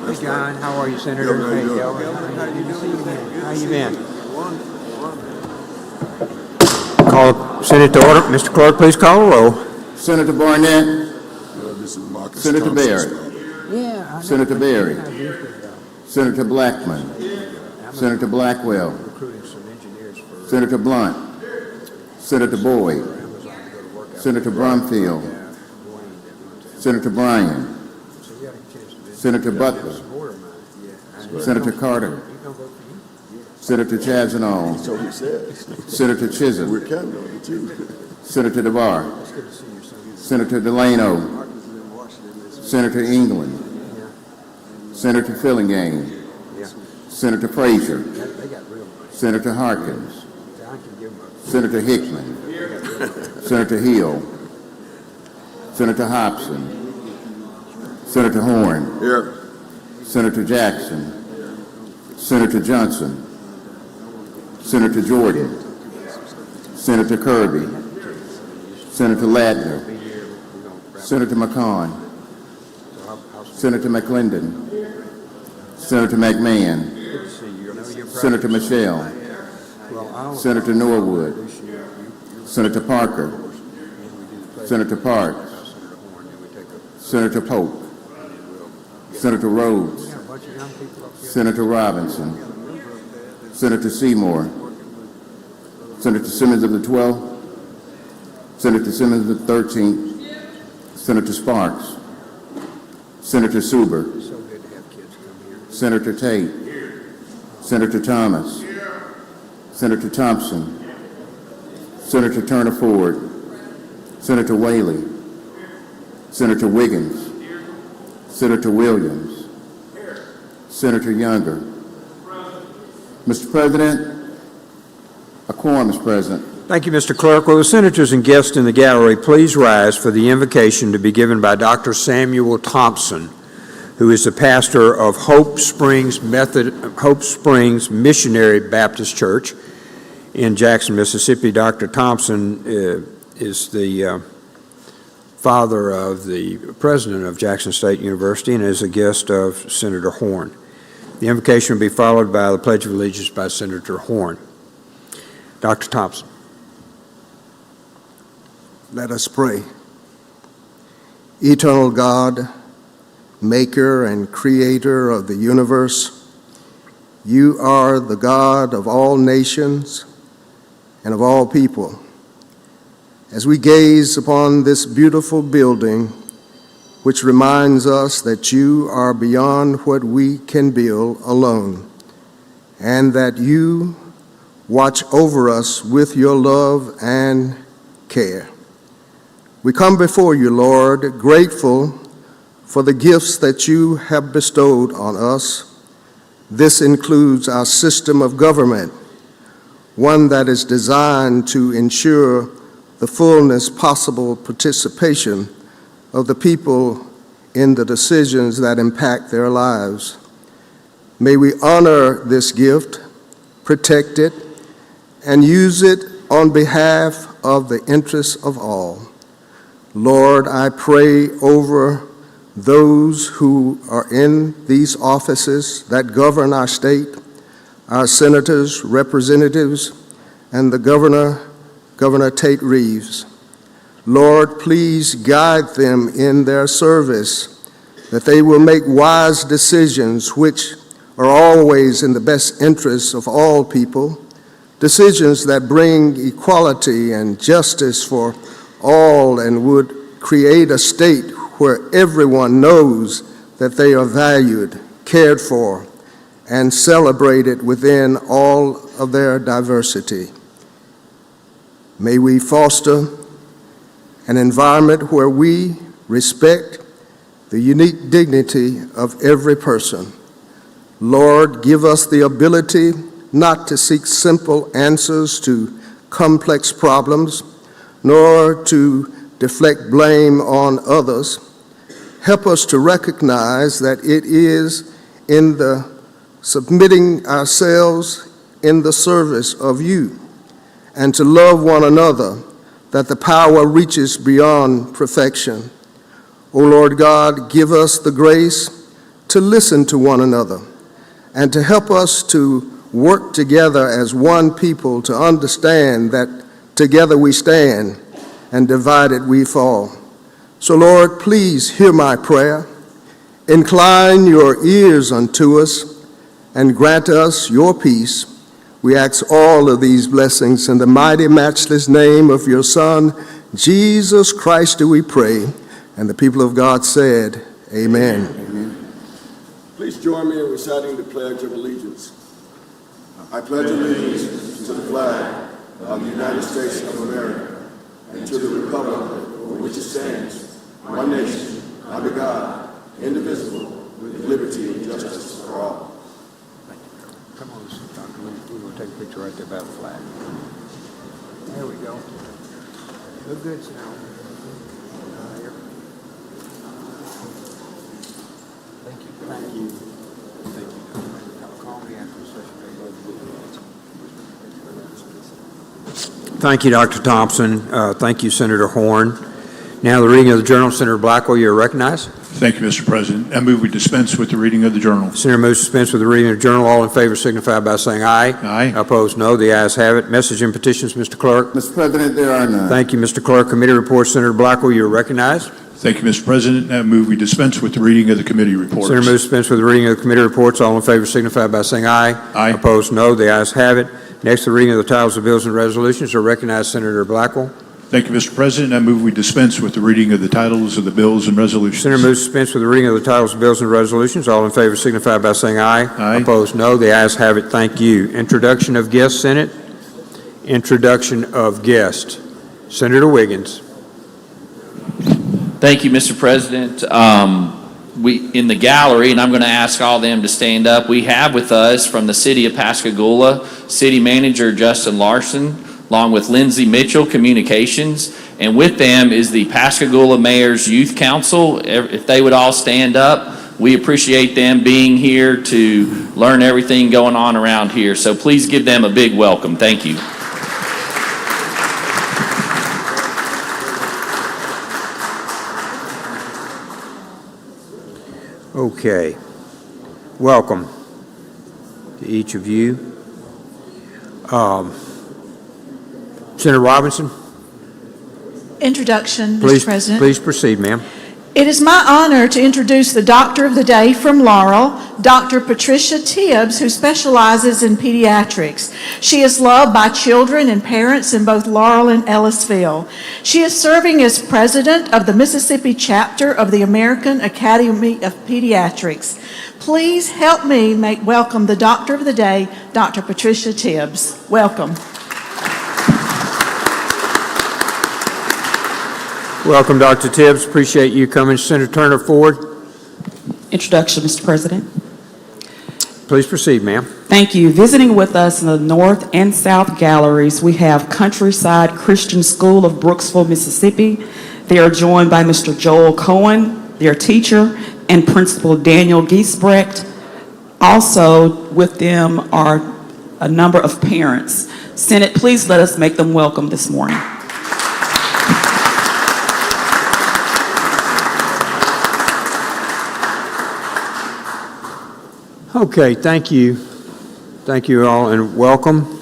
Hey, John, how are you, Senator? How you doing? How you been? Call Senate to order. Mr. Clerk, please call the roll. Senator Barnett, This is Marcus Senator Thompson's Barry. father. Yeah. Senator Berry, Senator Blackman, Senator Blackwell, Recruiting some engineers for Senator Blunt, Senator Boyd, Senator Brumfield, Senator Bryan, Senator Butler, Senator Carter, Senator Chazanall, So he said. Senator We're Chisholm, counting on it too. Senator DeVar, Senator Delano, Senator England, Senator Fillingane, Senator Frazier, Senator Harkins, Senator Hickman, Senator Hill, Senator Hobson, Senator Horn, Here. Senator Jackson, Senator Johnson, Senator Jordan, Senator Kirby, Senator Ladner, Senator McCon, Senator McClendon, Senator McMahon, Senator Michelle, Senator Norwood, Senator Parker, Senator Parks, Senator Polk, Senator Rhodes, Senator Robinson, Senator Seymour, Senator Simmons of the 12th, Senator Simmons of the 13th, Senator Sparks, Senator Suber, Senator Tate, Senator Thomas, Senator Thompson, Senator Turner Ford, Senator Whaley, Senator Wiggins, Senator Williams, Senator Younger. Mr. President, a quorum is present. Thank you, Mr. Clerk. Will the senators and guests in the gallery please rise for the invocation to be given by Dr. Samuel Thompson, who is the pastor of Hope Springs Missionary Baptist Church in Jackson, Mississippi. Dr. Thompson is the father of the president of Jackson State University and is a guest of Senator Horn. The invocation will be followed by the Pledge of Allegiance by Senator Horn. Dr. Thompson. Let us pray. Eternal God, maker and creator of the universe, you are the God of all nations and of all people. As we gaze upon this beautiful building, which reminds us that you are beyond what we can build alone, and that you watch over us with your love and care. We come before you, Lord, grateful for the gifts that you have bestowed on us. This includes our system of government, one that is designed to ensure the fullness possible participation of the people in the decisions that impact their lives. May we honor this gift, protect it, and use it on behalf of the interests of all. Lord, I pray over those who are in these offices that govern our state, our senators, representatives, and the Governor Tate Reeves. Lord, please guide them in their service, that they will make wise decisions which are always in the best interests of all people, decisions that bring equality and justice for all and would create a state where everyone knows that they are valued, cared for, and celebrated within all of their diversity. May we foster an environment where we respect the unique dignity of every person. Lord, give us the ability not to seek simple answers to complex problems, nor to deflect blame on others. Help us to recognize that it is in the submitting ourselves in the service of you and to love one another that the power reaches beyond perfection. O Lord God, give us the grace to listen to one another, and to help us to work together as one people to understand that together we stand and divided we fall. So Lord, please hear my prayer. Incline your ears unto us and grant us your peace. We ask all of these blessings in the mighty, matchless name of your Son, Jesus Christ, do we pray. And the people of God said, Amen. Please join me in reciting the Pledge of Allegiance. I pledge allegiance to the flag of the United States of America and to the republic for which it stands, one nation, under God, indivisible, with liberty and justice for all. Come on, Dr. Lee, we're going to take a picture right there by the flag. There we go. Look good, Sal. Thank you. Thank you. Thank you. Call me after the session. Thank you, Dr. Thompson. Thank you, Senator Horn. Now the reading of the journal. Senator Blackwell, you're recognized. Thank you, Mr. President. I move we dispense with the reading of the journal. Senator moves to dispense with the reading of the journal. All in favor signify by saying aye. Aye. Opposed, no. The ayes have it. Message and petitions, Mr. Clerk. Mr. President, there are none. Thank you, Mr. Clerk. Committee reports. Senator Blackwell, you're recognized. Thank you, Mr. President. I move we dispense with the reading of the committee reports. Senator moves to dispense with the reading of the committee reports. All in favor signify by saying aye. Aye. Opposed, no. The ayes have it. Next, the reading of the titles of bills and resolutions are recognized. Senator Blackwell. Thank you, Mr. President. I move we dispense with the reading of the titles of the bills and resolutions. Senator moves to dispense with the reading of the titles of bills and resolutions. All in favor signify by saying aye. Aye. Opposed, no. The ayes have it. Thank you. Introduction of guest, Senate. Introduction of guest. Senator Wiggins. Thank you, Mr. President. We in the gallery, and I'm going to ask all of them to stand up. We have with us from the city of Pascagoula, City Manager Justin Larson, along with Lindsay Mitchell, Communications, and with them is the Pascagoula Mayor's Youth Council. If they would all stand up, we appreciate them being here to learn everything going on around here. So please give them a big welcome. Thank you. Okay. Welcome to each of you. Senator Robinson, Introduction, please, Mr. President. please proceed, ma'am. It is my honor to introduce the Doctor of the Day from Laurel, Dr. Patricia Tibbs, who specializes in pediatrics. She is loved by children and parents in both Laurel and Ellisville. She is serving as president of the Mississippi chapter of the American Academy of Pediatrics. Please help me welcome the Doctor of the Day, Dr. Patricia Tibbs. Welcome. Welcome, Dr. Tibbs. Appreciate you coming. Senator Turner Ford, Introduction, Mr. President. please proceed, ma'am. Thank you. Visiting with us in the North and South galleries, we have Countryside Christian School of Brooksville, Mississippi. They are joined by Mr. Joel Cohen, their teacher, and Principal Daniel Giesbrecht. Also with them are a number of parents. Senate, please let us make them welcome this morning. Okay, thank you. Thank you all, and welcome.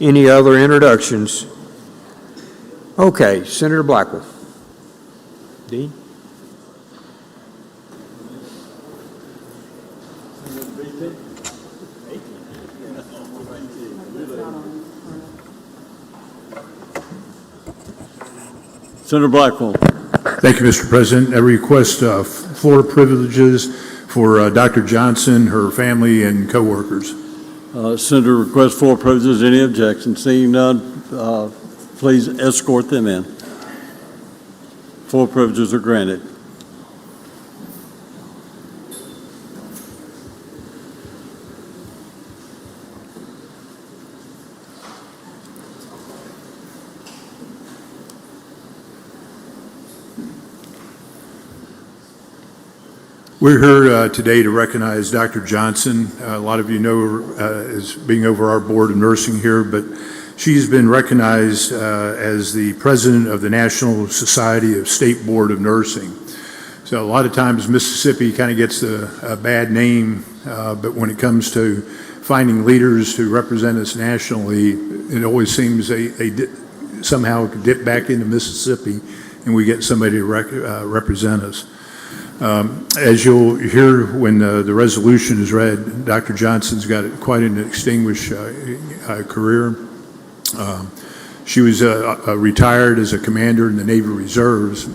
Any other introductions? Okay, Senator Blackwell. Dean? Senator Blackwell. Thank you, Mr. President. I request floor privileges for Dr. Johnson, her family, and coworkers. Senator requests floor privileges. Any objections? Seeing none, please escort them in. Floor privileges are granted. We're here today to recognize Dr. Johnson. A lot of you know her as being over our board of nursing here, but she's been recognized as the president of the National Society of State Board of Nursing. So a lot of times Mississippi kind of gets a bad name, but when it comes to finding leaders to represent us nationally, it always seems they somehow dip back into Mississippi and we get somebody to represent us. As you'll hear when the resolution is read, Dr. Johnson's got quite an distinguished career. She was retired as a commander in the Navy Reserves.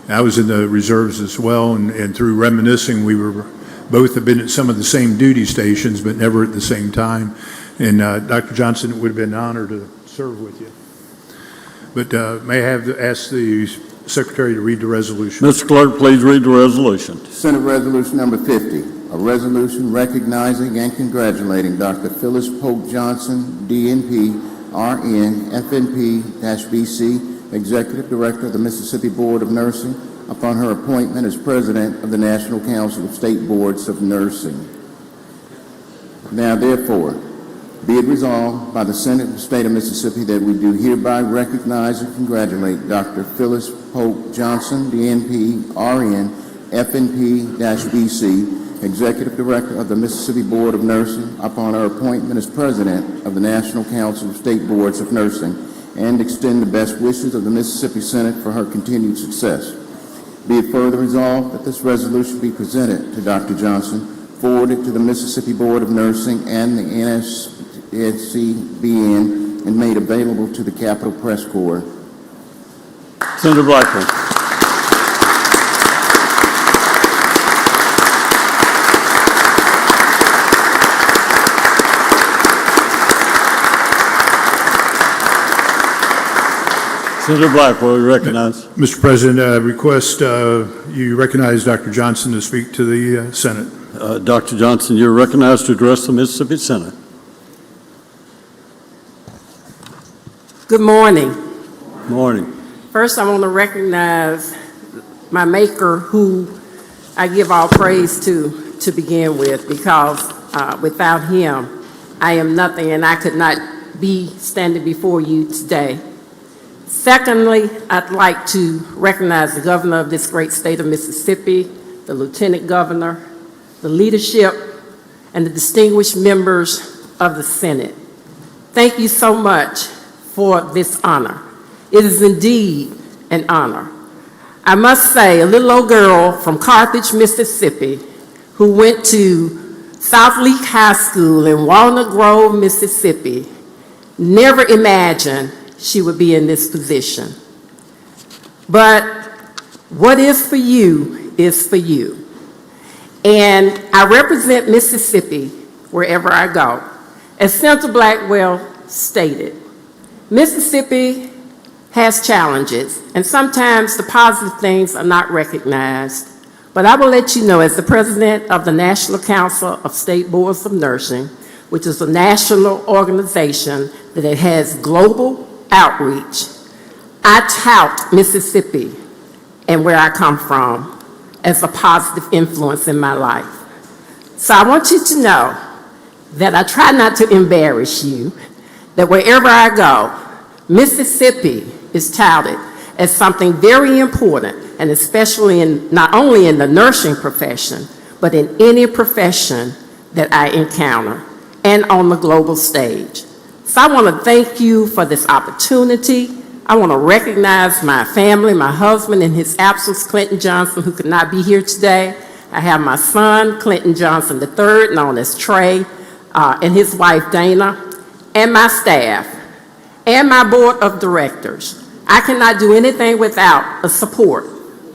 I was in the reserves as well, and through reminiscing, we were both have been at some of the same duty stations, but never at the same time. And Dr. Johnson, it would have been an honor to serve with you. But may I ask the Secretary to read the resolution? Mr. Clerk, please read the resolution. Senate Resolution Number 50, a resolution recognizing and congratulating Dr. Phyllis Polk Johnson, DNP, RN, FNP-BC, Executive Director of the Mississippi Board of Nursing, upon her appointment as President of the National Council of State Boards of Nursing. Now, therefore, be it resolved by the Senate of the State of Mississippi that we do hereby recognize and congratulate Dr. Phyllis Polk Johnson, DNP, RN, FNP-BC, Executive Director of the Mississippi Board of Nursing, upon her appointment as President of the National Council of State Boards of Nursing, and extend the best wishes of the Mississippi Senate for her continued success. Be it further resolved that this resolution be presented to Dr. Johnson, forwarded to the Mississippi Board of Nursing and the NSCBN, and made available to the Capitol Press Corps. Senator Blackburn. Senator Blackwell, you recognize. Mr. President, I request you recognize Dr. Johnson to speak to the Senate. Dr. Johnson, you're recognized to address the Mississippi Senate. Good morning. Morning. First, I want to recognize my Maker, who I give all praise to begin with, because without him, I am nothing, and I could not be standing before you today. Secondly, I'd like to recognize the governor of this great state of Mississippi, the lieutenant governor, the leadership, and the distinguished members of the Senate. Thank you so much for this honor. It is indeed an honor. I must say, a little old girl from Carthage, Mississippi, who went to South Leak High School in Walnut Grove, Mississippi, never imagined she would be in this position. But what is for you is for you. And I represent Mississippi wherever I go. As Senator Blackwell stated, Mississippi has challenges, and sometimes the positive things are not recognized. But I will let you know, as the president of the National Council of State Boards of Nursing, which is a national organization that it has global outreach, I tout Mississippi and where I come from as a positive influence in my life. So I want you to know that I try not to embarrass you, that wherever I go, Mississippi is touted as something very important, and especially not only in the nursing profession, but in any profession that I encounter and on the global stage. So I want to thank you for this opportunity. I want to recognize my family, my husband in his absence, Clinton Johnson, who could not be here today. I have my son, Clinton Johnson III, known as Trey, and his wife, Dana, and my staff, and my board of directors. I cannot do anything without the support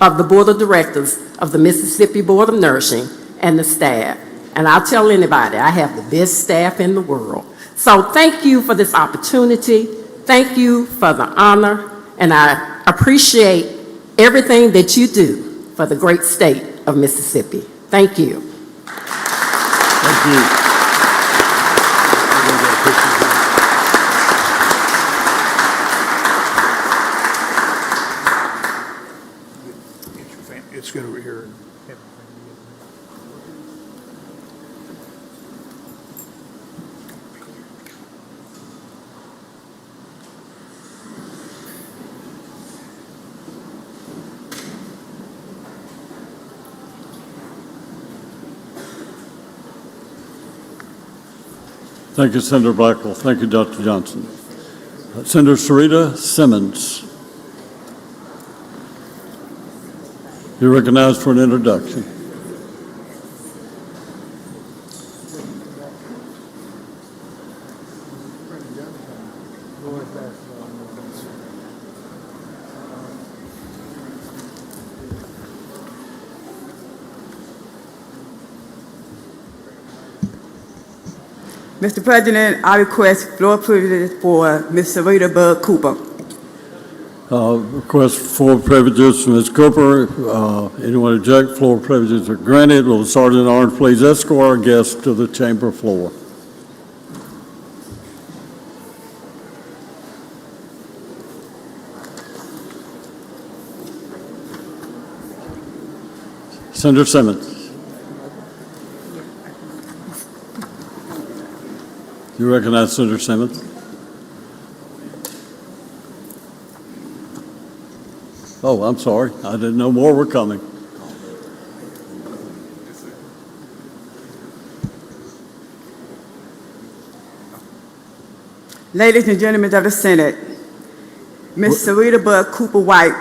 of the board of directors of the Mississippi Board of Nursing and the staff. And I'll tell anybody, I have the best staff in the world. So thank you for this opportunity. Thank you for the honor, and I appreciate everything that you do for the great state of Mississippi. Thank you. Thank you. It's good over here. Thank you, Senator Blackwell. Thank you, Dr. Johnson. Senator Sarita Simmons. You're recognized for an introduction. Mr. President, I request floor privilege for Ms. Sarita Bud Cooper. Request floor privileges from Ms. Cooper. Anyone object? Floor privileges are granted. Will the Sergeant at Arms please escort our guests to the chamber floor? Senator Simmons. You recognize Senator Simmons? Oh, I'm sorry. I didn't know more were coming. Ladies and gentlemen of the Senate, Ms. Sarita Bud Cooper White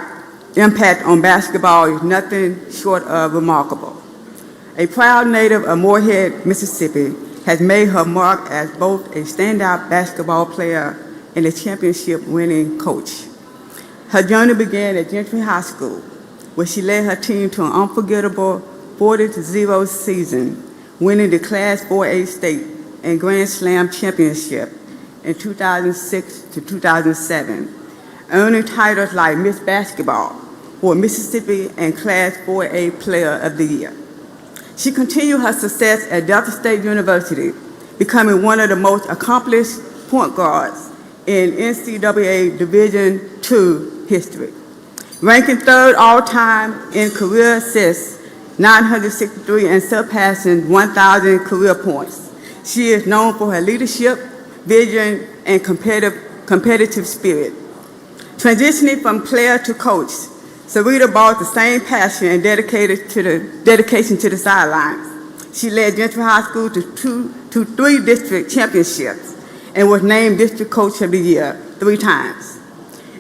impact on basketball is nothing short of remarkable. A proud native of Morehead, Mississippi, has made her mark as both a standout basketball player and a championship-winning coach. Her journey began at Gentry High School, where she led her team to an unforgettable 40-0 season, winning the Class 4A state and Grand Slam championship in 2006 to 2007, earning titles like Miss Basketball for Mississippi and Class 4A Player of the Year. She continued her success at Delta State University, becoming one of the most accomplished point guards in NCAA Division II history, ranking third all-time in career assists, 963, and surpassing 1,000 career points. She is known for her leadership, vision, and competitive spirit. Transitioning from player to coach, Sarita brought the same passion and dedication to the sidelines. She led Gentry High School to 3 district championships and was named District Coach of the Year 3 times.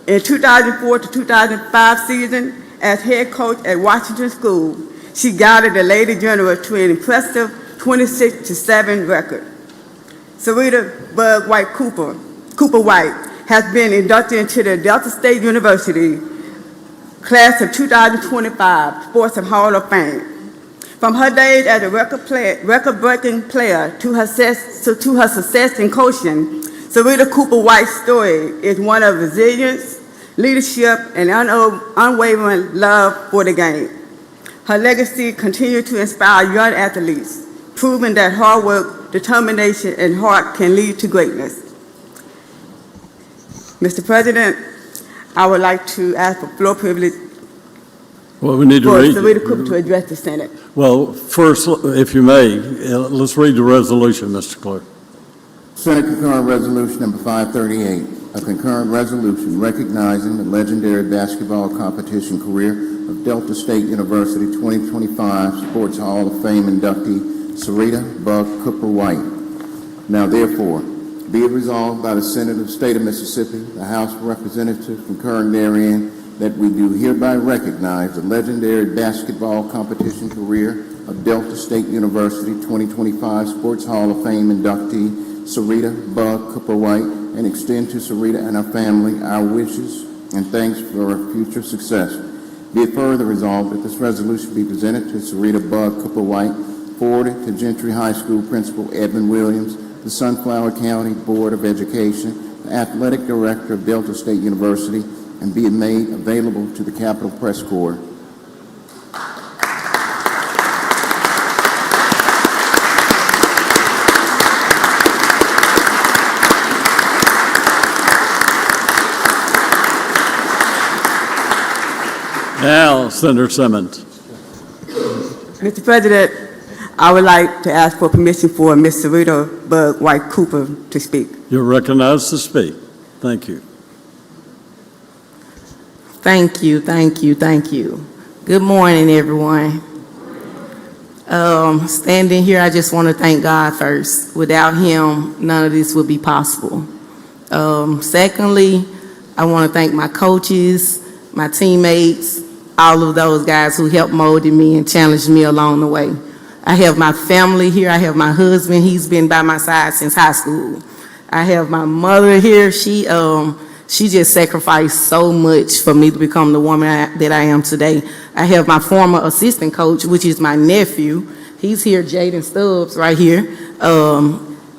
In 2004 to 2005 season, as head coach at Washington School, she guided the Lady Generals to an impressive 26-7 record. Sarita Bud White Cooper White has been inducted into the Delta State University Class of 2025 Sports Hall of Fame. From her days as a record-breaking player to her success in coaching, Sarita Cooper White's story is one of resilience, leadership, and unwavering love for the game. Her legacy continues to inspire young athletes, proving that hard work, determination, and heart can lead to greatness. Mr. President, I would like to ask for floor privilege Well, we need to for read. Sarita Cooper to address the Senate. Well, first, if you may, let's read the resolution, Mr. Clerk. Senate Concurrent Resolution Number 538, a concurrent resolution recognizing the legendary basketball competition career of Delta State University 2025 Sports Hall of Fame inductee Sarita Bud Cooper White. Now therefore, be it resolved by the Senate of the State of Mississippi, the House of Representatives concurring therein, that we do hereby recognize the legendary basketball competition career of Delta State University 2025 Sports Hall of Fame inductee Sarita Bud Cooper White, and extend to Sarita and her family our wishes and thanks for her future success. Be it further resolved that this resolution be presented to Sarita Bud Cooper White, forwarded to Gentry High School Principal Edmund Williams, the Sunflower County Board of Education, the Athletic Director of Delta State University, and be it made available to the Capitol Press Corps. Now, Senator Simmons. Mr. President, I would like to ask for permission for Ms. Sarita Bud White Cooper to speak. You're recognized to speak. Thank you. Thank you, thank you, thank you. Good morning, everyone. Standing here, I just want to thank God first. Without him, none of this would be possible. Secondly, I want to thank my coaches, my teammates, all of those guys who helped molded me and challenged me along the way. I have my family here. I have my husband. He's been by my side since high school. I have my mother here. She just sacrificed so much for me to become the woman that I am today. I have my former assistant coach, which is my nephew. He's here, Jaden Stubbs, right here.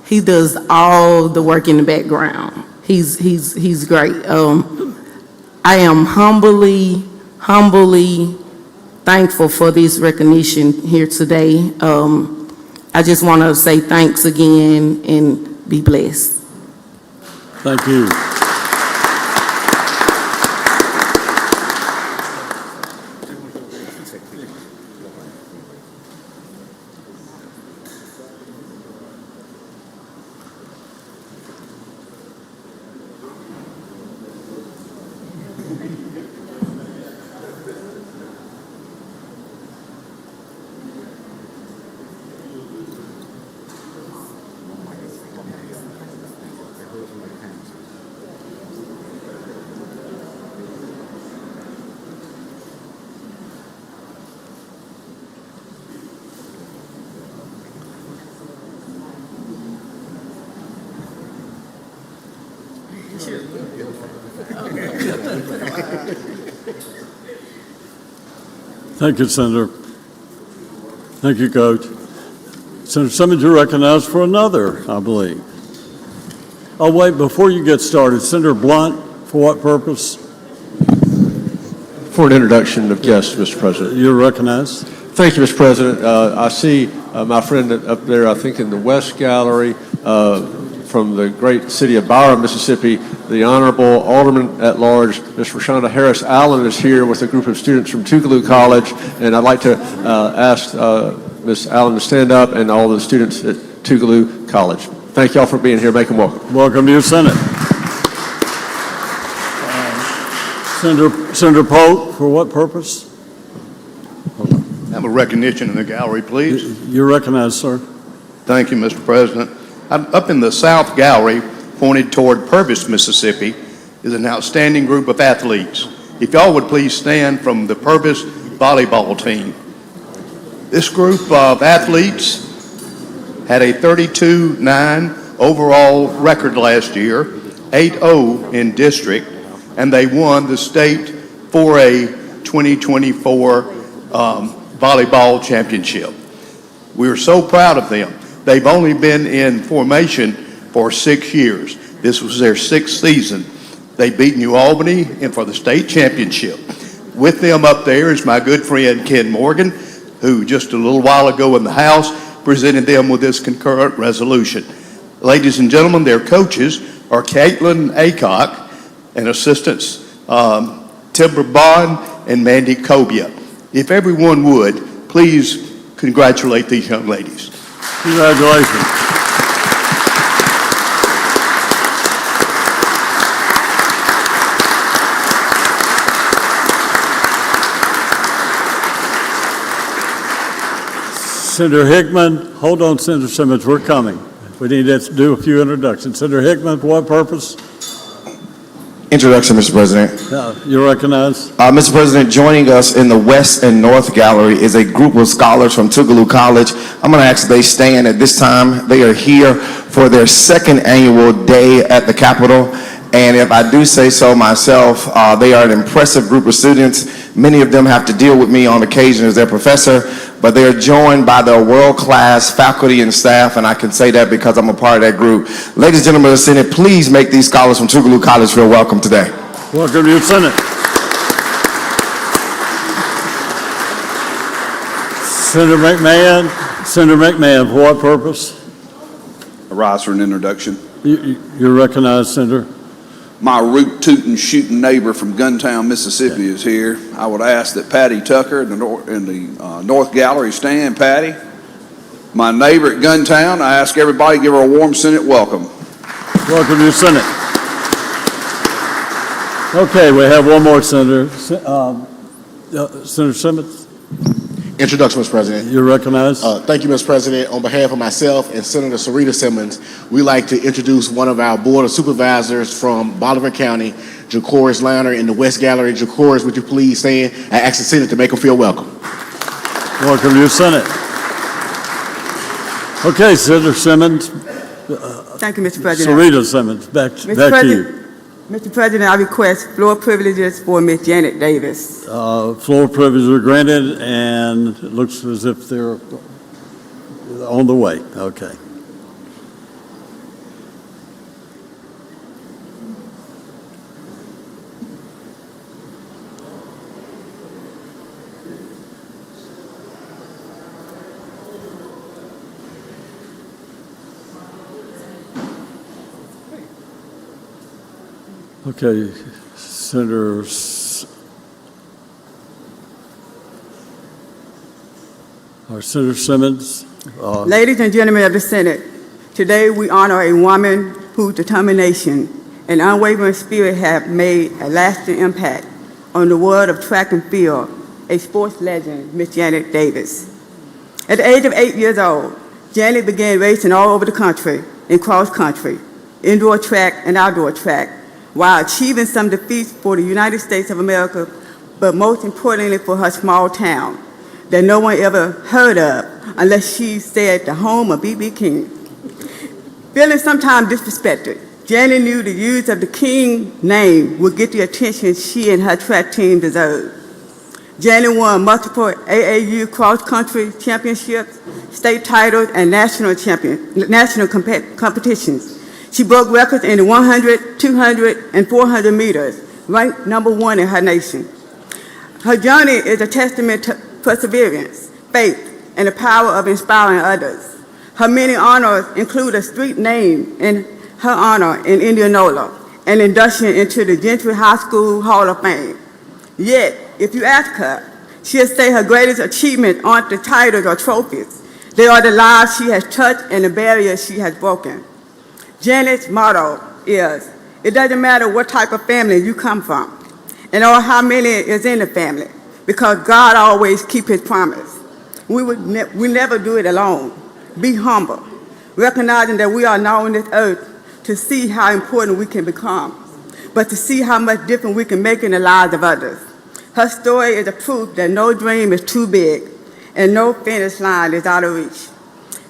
He does all the work in the background. He's great. I am humbly thankful for this recognition here today. I just want to say thanks again and be blessed. Thank you. Thank you, Senator. Thank you, Coach. Senator Simmons, you're recognized for another, I believe. Oh, wait, before you get started, Senator Blunt, for what purpose? For an introduction of guests, Mr. President. You're recognized. Thank you, Mr. President. I see my friend up there, I think in the West Gallery, from the great city of Byron, Mississippi, the Honorable Alderman-at-Large, Ms. Rashonda Harris Allen is here with a group of students from Tougaloo College, and I'd like to ask Ms. Allen to stand up and all the students at Tougaloo College. Thank you all for being here. Make them welcome. Welcome to your Senate. Senator Polk, for what purpose? Have a recognition in the gallery, please. You're recognized, sir. Thank you, Mr. President. Up in the South Gallery, pointed toward Purvis, Mississippi, is an outstanding group of athletes. If y'all would please stand from the Purvis volleyball team. This group of athletes had a 32-9 overall record last year, 8-0 in district, and they won the state 4A 2024 volleyball championship. We are so proud of them. They've only been in formation for 6 years. This was their 6th season. They beat New Albany and for the state championship. With them up there is my good friend Ken Morgan, who just a little while ago in the House presented them with this concurrent resolution. Ladies and gentlemen, their coaches are Caitlin Acock and assistants Timber Bond and Mandy Cobia. If everyone would, please congratulate these young ladies. Congratulations. Senator Hickman, hold on, Senator Simmons, we're coming. We need to do a few introductions. Senator Hickman, for what purpose? Introduction, Mr. President. You're recognized. Mr. President, joining us in the West and North Gallery is a group of scholars from Tougaloo College. I'm going to ask that they stand at this time. They are here for their 2nd annual day at the Capitol. And if I do say so myself, they are an impressive group of students. Many of them have to deal with me on occasion as their professor, but they are joined by their world-class faculty and staff, and I can say that because I'm a part of that group. Ladies and gentlemen of the Senate, please make these scholars from Tougaloo College feel welcome today. Welcome to your Senate. Senator McMahon, for what purpose? I rise for an introduction. You're recognized, Senator. My root-tootin' shooting neighbor from Guntown, Mississippi is here. I would ask that Patty Tucker in the North Gallery stand. Patty, my neighbor at Guntown, I ask everybody to give her a warm Senate welcome. Welcome to your Senate. Okay, we have one more, Senator. Senator Simmons. introduction, Mr. President. You're recognized. Thank you, Mr. President. On behalf of myself and Senator Sarita Simmons, we'd like to introduce one of our Board of Supervisors from Bolivar County, Jacoris Lerner, in the West Gallery. Jacoris, would you please stand? I ask the Senate to make him feel welcome. Welcome to your Senate. Okay, Senator Simmons. Thank you, Mr. President. Sarita Simmons, back to you. Mr. President, I request floor privileges for Ms. Janet Davis. Floor privileges are granted, and it looks as if they're on the way. Okay. Okay, Senator Senator Simmons. Ladies and gentlemen of the Senate, today we honor a woman whose determination and unwavering spirit have made a lasting impact on the world of track and field, a sports legend, Ms. Janet Davis. At the age of 8 years old, Janet began racing all over the country in cross country, indoor track and outdoor track, while achieving some defeats for the United States of America, but most importantly for her small town that no one ever heard of unless she stayed at the home of B.B. King. Feeling sometimes disrespected, Janet knew the use of the King name would get the attention she and her track team deserved. Janet won multiple AAU cross-country championships, state titles, and national competitions. She broke records in the 100, 200, and 400 meters, ranked #1 in her nation. Her journey is a testament to perseverance, faith, and the power of inspiring others. Her many honors include a street name in her honor in Indianola, and induction into the Gentry High School Hall of Fame. Yet, if you ask her, she'll say her greatest achievement aren't the titles or trophies. They are the lives she has touched and the barriers she has broken. Janet's motto is, it doesn't matter what type of family you come from, and or how many is in the family, because God always keeps his promise. We never do it alone. Be humble, recognizing that we are now on this earth to see how important we can become, but to see how much difference we can make in the lives of others. Her story is a proof that no dream is too big and no finish line is out of reach.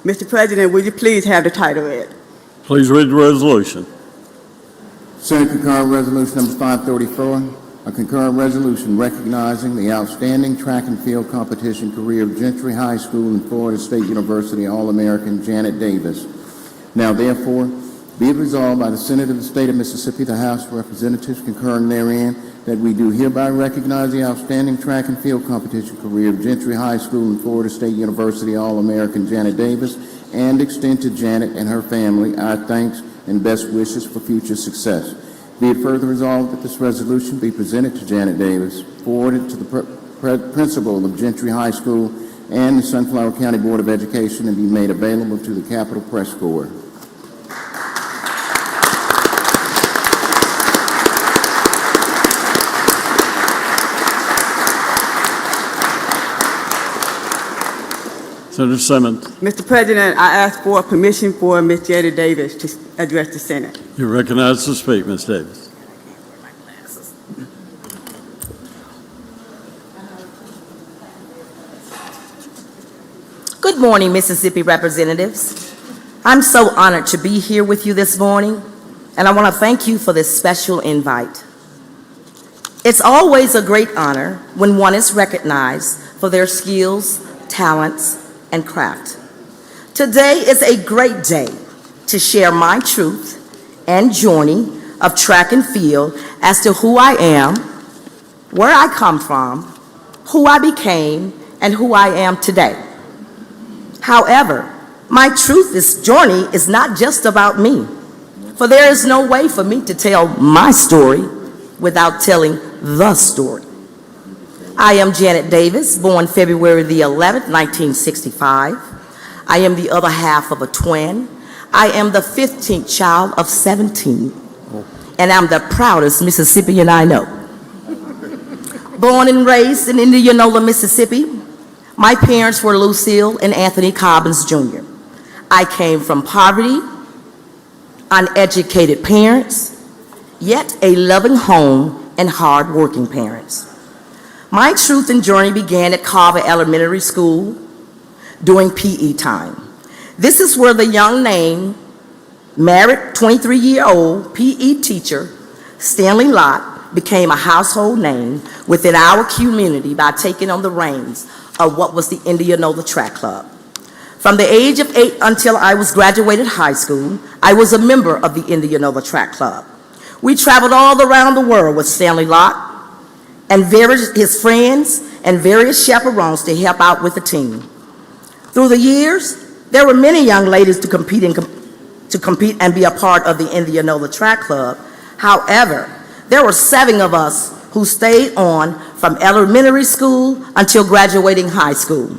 Mr. President, would you please have the title read? Please read the resolution. Senate concurrent resolution number 534, a concurrent resolution recognizing the outstanding track and field competition career of Gentry High School and Florida State University All-American Janet Davis. Now therefore, be it resolved by the Senate of the State of Mississippi, the House of Representatives concurring therein, that we do hereby recognize the outstanding track and field competition career of Gentry High School and Florida State University All-American Janet Davis, and extend to Janet and her family our thanks and best wishes for future success. Be it further resolved that this resolution be presented to Janet Davis, forwarded to the principal of Gentry High School and the Sunflower County Board of Education, and be made available to the Capitol Press Corps. Senator Simmons. Mr. President, I ask for permission for Ms. Janet Davis to address the Senate. You're recognized to speak, Ms. Davis. Good morning, Mississippi representatives. I'm so honored to be here with you this morning, and I want to thank you for this special invite. It's always a great honor when one is recognized for their skills, talents, and craft. Today is a great day to share my truth and journey of track and field as to who I am, where I come from, who I became, and who I am today. However, my this journey is not just about me, for there is no way for me to tell my story without telling the story. I am Janet Davis, born February the 11th, 1965. I am the other half of a twin. I am the 15th child of 17, and I'm the proudest Mississippian I know. Born and raised in Indianola, Mississippi, My parents were Lucille and Anthony Cobbins Jr. I came from poverty, uneducated parents, yet a loving home and hard-working parents. My truth and journey began at Carver Elementary School during PE time. This is where the young name, married 23-year-old PE teacher Stanley Lott became a household name within our community by taking on the reins of what was the Indianola Track Club. From the age of 8 until I was graduated high school, I was a member of the Indianola Track Club. We traveled all around the world with Stanley Lott and his friends and various chaperones to help out with the team. Through the years, there were many young ladies to compete and be a part of the Indianola Track Club. However, there were 7 of us who stayed on from elementary school until graduating high school.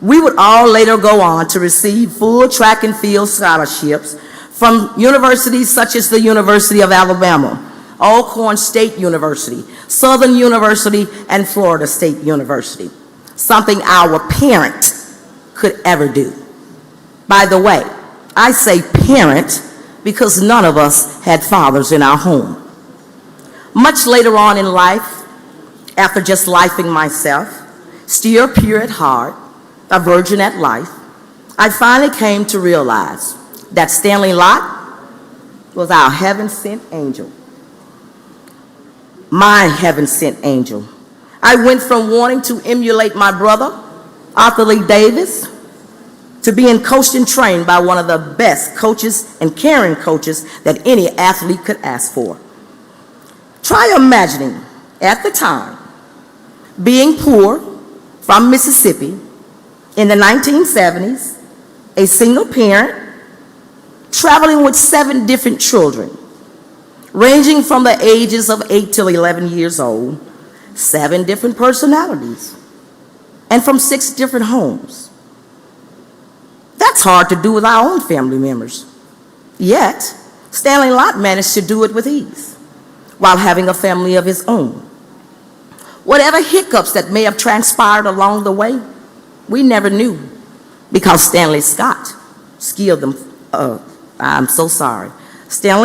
We would all later go on to receive full track and field scholarships from universities such as the University of Alabama, Alcorn State University, Southern University, and Florida State University, something our parent could ever do. By the way, I say parent because none of us had fathers in our home. Much later on in life, after just lifing myself, still pure at heart, a virgin at life, I finally came to realize that Stanley Lott was our heaven-sent angel. My heaven-sent angel. I went from wanting to emulate my brother, Arthur Lee Davis, to being coached and trained by one of the best coaches and caring coaches that any athlete could ask for. Try imagining, at the time, being poor from Mississippi in the 1970s, a single parent, traveling with 7 different children, ranging from the ages of 8 till 11 years old, 7 different personalities, and from 6 different homes. That's hard to do with our own family members. Yet, Stanley Lott managed to do it with ease, while having a family of his own. Whatever hiccups that may have transpired along the way, we never knew, because Stanley Stanley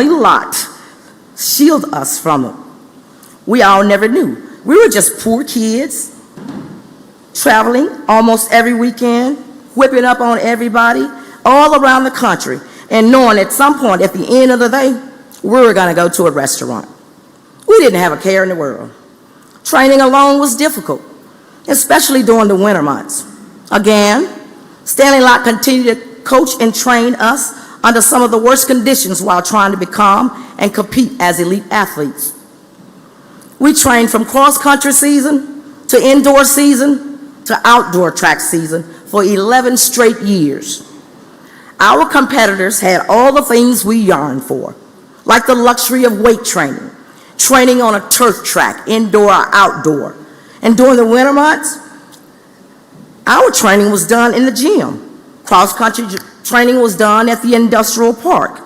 Lott shielded us from them. We all never knew. We were just poor kids, traveling almost every weekend, whipping up on everybody all around the country, and knowing at some point at the end of the day, we were going to go to a restaurant. We didn't have a care in the world. Training alone was difficult, especially during the winter months. Again, Stanley Lott continued to coach and train us under some of the worst conditions while trying to become and compete as elite athletes. We trained from cross-country season to indoor season to outdoor track season for 11 straight years. Our competitors had all the things we yearned for, like the luxury of weight training, training on a turf track, indoor or outdoor. And during the winter months, our training was done in the gym. Cross-country training was done at the industrial park.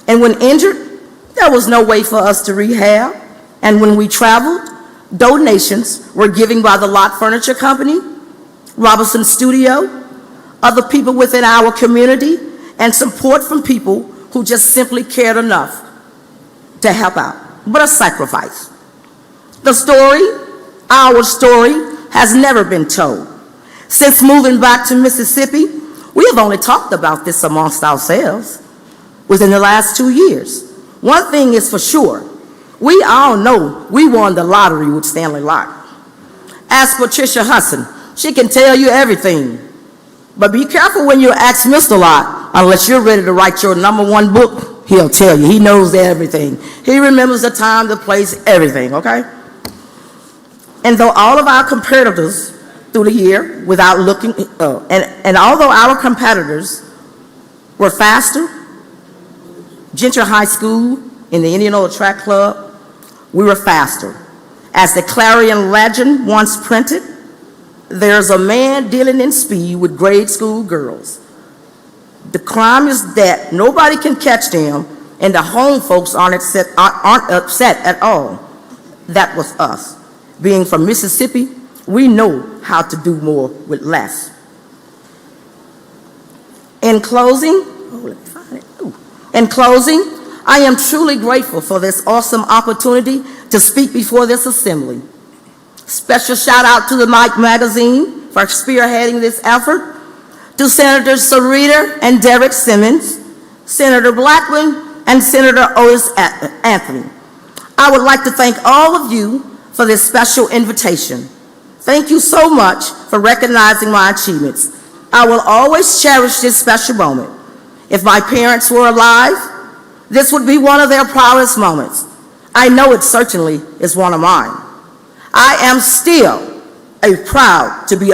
And when injured, there was no way for us to rehab. And when we traveled, donations were given by the Lott Furniture Company, Robinson Studio, other people within our community, and support from people who just simply cared enough to help out. But a sacrifice. The story, our story, has never been told. Since moving back to Mississippi, we have only talked about this amongst ourselves within the last 2 years. One thing is for sure, we all know we won the lottery with Stanley Lott. Ask Patricia Hudson, she can tell you everything. But be careful when you ask Mr. Lott, unless you're ready to write your #1 book, he'll tell you. He knows everything. He remembers the time, the place, everything, okay? And though all of our competitors through the year, without looking, and although our competitors were faster, Gentry High School in the Indianola Track Club, we were faster. As the Clarion legend once printed, there's a man dealing in speed with grade school girls. The crime is that nobody can catch them, and the home folks aren't upset at all. That was us. Being from Mississippi, we know how to do more with less. In closing, I am truly grateful for this awesome opportunity to speak before this assembly. Special shout out to the Mike Magazine for spearheading this effort, to Senators Sarita and Derek Simmons, Senator Blackman, and Senator Otis Anthony. I would like to thank all of you for this special invitation. Thank you so much for recognizing my achievements. I will always cherish this special moment. If my parents were alive, this would be one of their proudest moments. I know it certainly is one of mine. I am still proud to be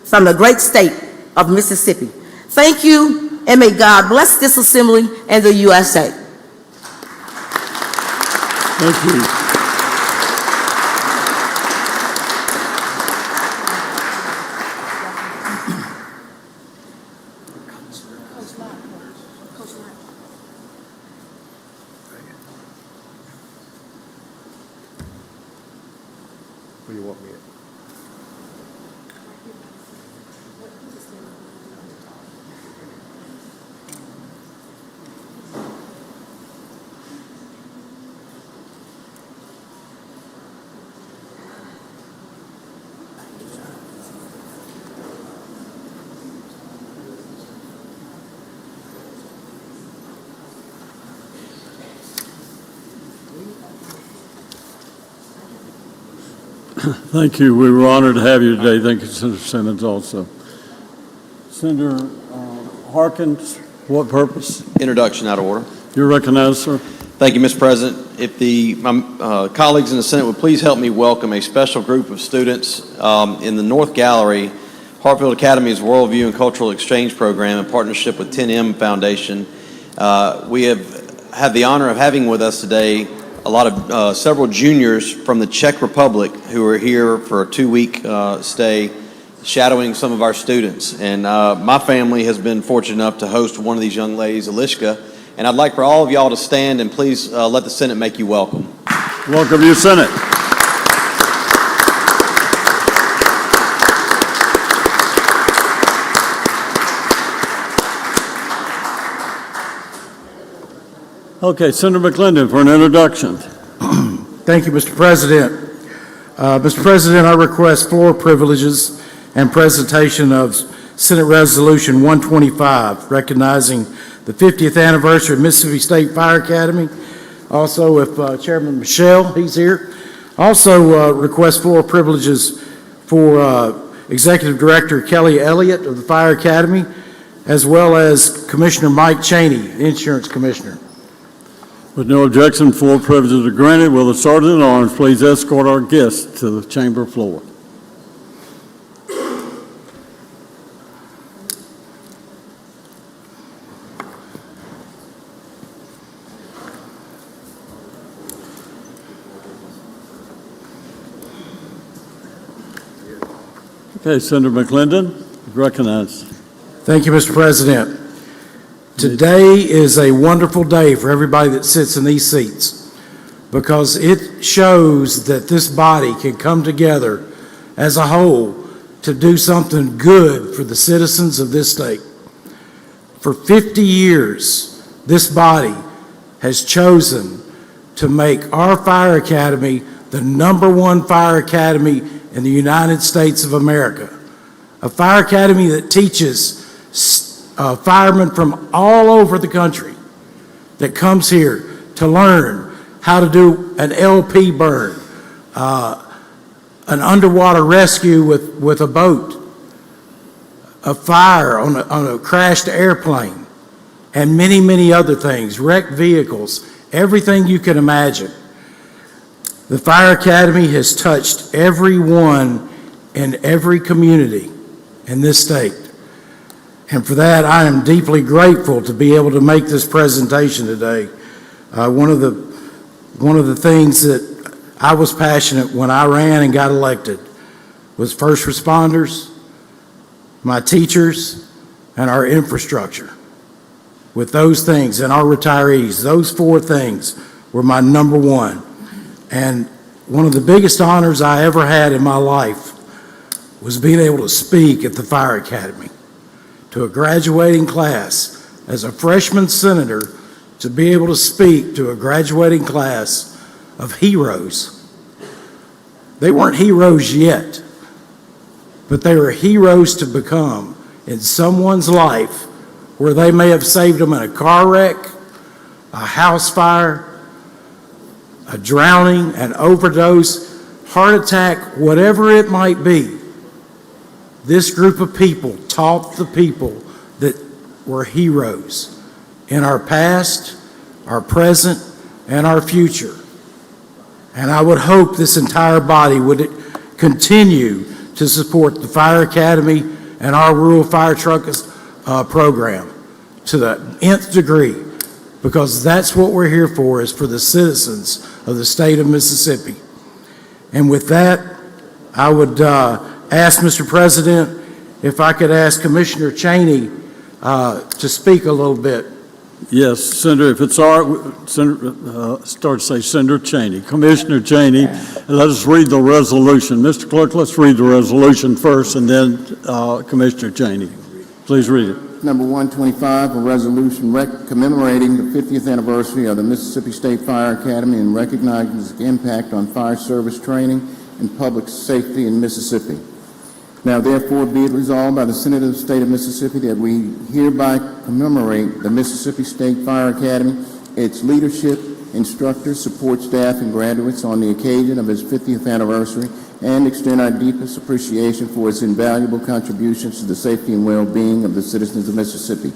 from the great state of Mississippi. Thank you, and may God bless this assembly and the USA. Thank you. Where do you want me at? Thank you. We were honored to have you today. Thank you, Senator Simmons, also. Senator Harkins, what purpose? Introduction out of order. You're recognized, sir. Thank you, Mr. President. If my colleagues in the Senate would please help me welcome a special group of students in the North Gallery, Hartfield Academy's Worldview and Cultural Exchange Program in partnership with 10M Foundation. We have had the honor of having with us today several juniors from the Czech Republic who are here for a 2-week stay shadowing some of our students. And my family has been fortunate enough to host one of these young ladies, Alishka, and I'd like for all of y'all to stand and please let the Senate make you welcome. Welcome to your Senate. Okay, Senator McClendon for an introduction. Thank you, Mr. President. Mr. President, I request floor privileges and presentation of Senate Resolution 125, recognizing the 50th anniversary of Mississippi State Fire Academy. Also, if Chairman Michelle, he's here. Also request floor privileges for Executive Director Kelly Elliott of the Fire Academy, as well as Commissioner Mike Cheney, Insurance Commissioner. With no objection, floor privileges are granted. Will the Sergeant at Arms please escort our guests to the chamber floor? Okay, Senator McClendon, recognized. Thank you, Mr. President. Today is a wonderful day for everybody that sits in these seats because it shows that this body can come together as a whole to do something good for the citizens of this state. For 50 years, this body has chosen to make our fire academy the #1 fire academy in the United States of America. A fire academy that teaches firemen from all over the country that comes here to learn how to do an LP burn, an underwater rescue with a boat, a fire on a crashed airplane, and many, many other things, wrecked vehicles, everything you can imagine. The Fire Academy has touched everyone in every community in this state. And for that, I am deeply grateful to be able to make this presentation today. One of the things that I was passionate when I ran and got elected was first responders, my teachers, and our infrastructure. With those things, and our retirees, those 4 things were my #1. And one of the biggest honors I ever had in my life was being able to speak at the Fire Academy to a graduating class as a freshman senator, to be able to speak to a graduating class of heroes. They weren't heroes yet, but they were heroes to become in someone's life where they may have saved them in a car wreck, a house fire, a drowning, an overdose, heart attack, whatever it might be. This group of people taught the people that were heroes in our past, our present, and our future. And I would hope this entire body would continue to support the Fire Academy and our rural fire truck program to the nth degree, because that's what we're here for, is for the citizens of the state of Mississippi. And with that, I would ask, Mr. President, if I could ask Commissioner Cheney to speak a little bit. Yes, Senator, if it's all right, Senator, start to say Senator Cheney. Commissioner Cheney, let us read the resolution. Mr. Clerk, let's read the resolution first, and then Commissioner Cheney. Please read it. Number 125, a resolution commemorating the 50th anniversary of the Mississippi State Fire Academy and recognizing its impact on fire service training and public safety in Mississippi. Now therefore be it resolved by the Senate of the State of Mississippi that we hereby commemorate the Mississippi State Fire Academy, its leadership, instructors, support staff, and graduates on the occasion of its 50th anniversary, and extend our deepest appreciation for its invaluable contributions to the safety and well-being of the citizens of Mississippi.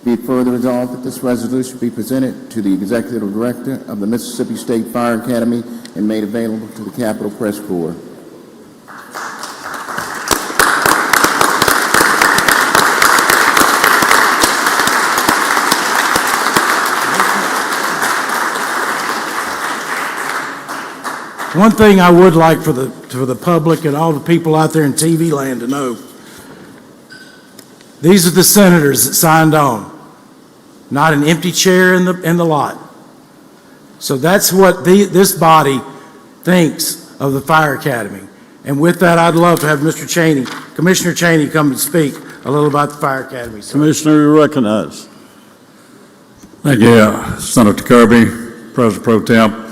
Be it further resolved that this resolution be presented to the Executive Director of the Mississippi State Fire Academy and made available to the Capitol Press Corps. One thing I would like for the public and all the people out there in TV land to know, these are the senators that signed on, not an empty chair in the lot. So that's what this body thinks of the Fire Academy. And with that, I'd love to have Mr. Cheney, Commissioner Cheney, come and speak a little about the Fire Academy. Sir. Commissioner, you recognize. Thank you, Senator Kirby, President Pro Tem.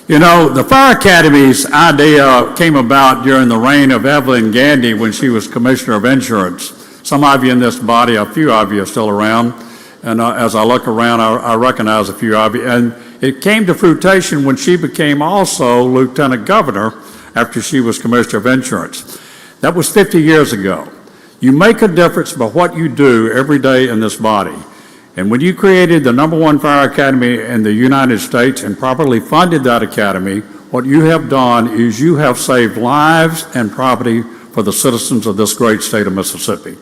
You know, the Fire Academy's idea came about during the reign of Evelyn Gandy when she was Commissioner of Insurance. Some of you in this body, a few of you are still around, and as I look around, I recognize a few of you. And it came to fruition when she became also Lieutenant Governor after she was Commissioner of Insurance. That was 50 years ago. You make a difference by what you do every day in this body. And when you created the #1 Fire Academy in the United States and properly funded that academy, what you have done is you have saved lives and property for the citizens of this great state of Mississippi.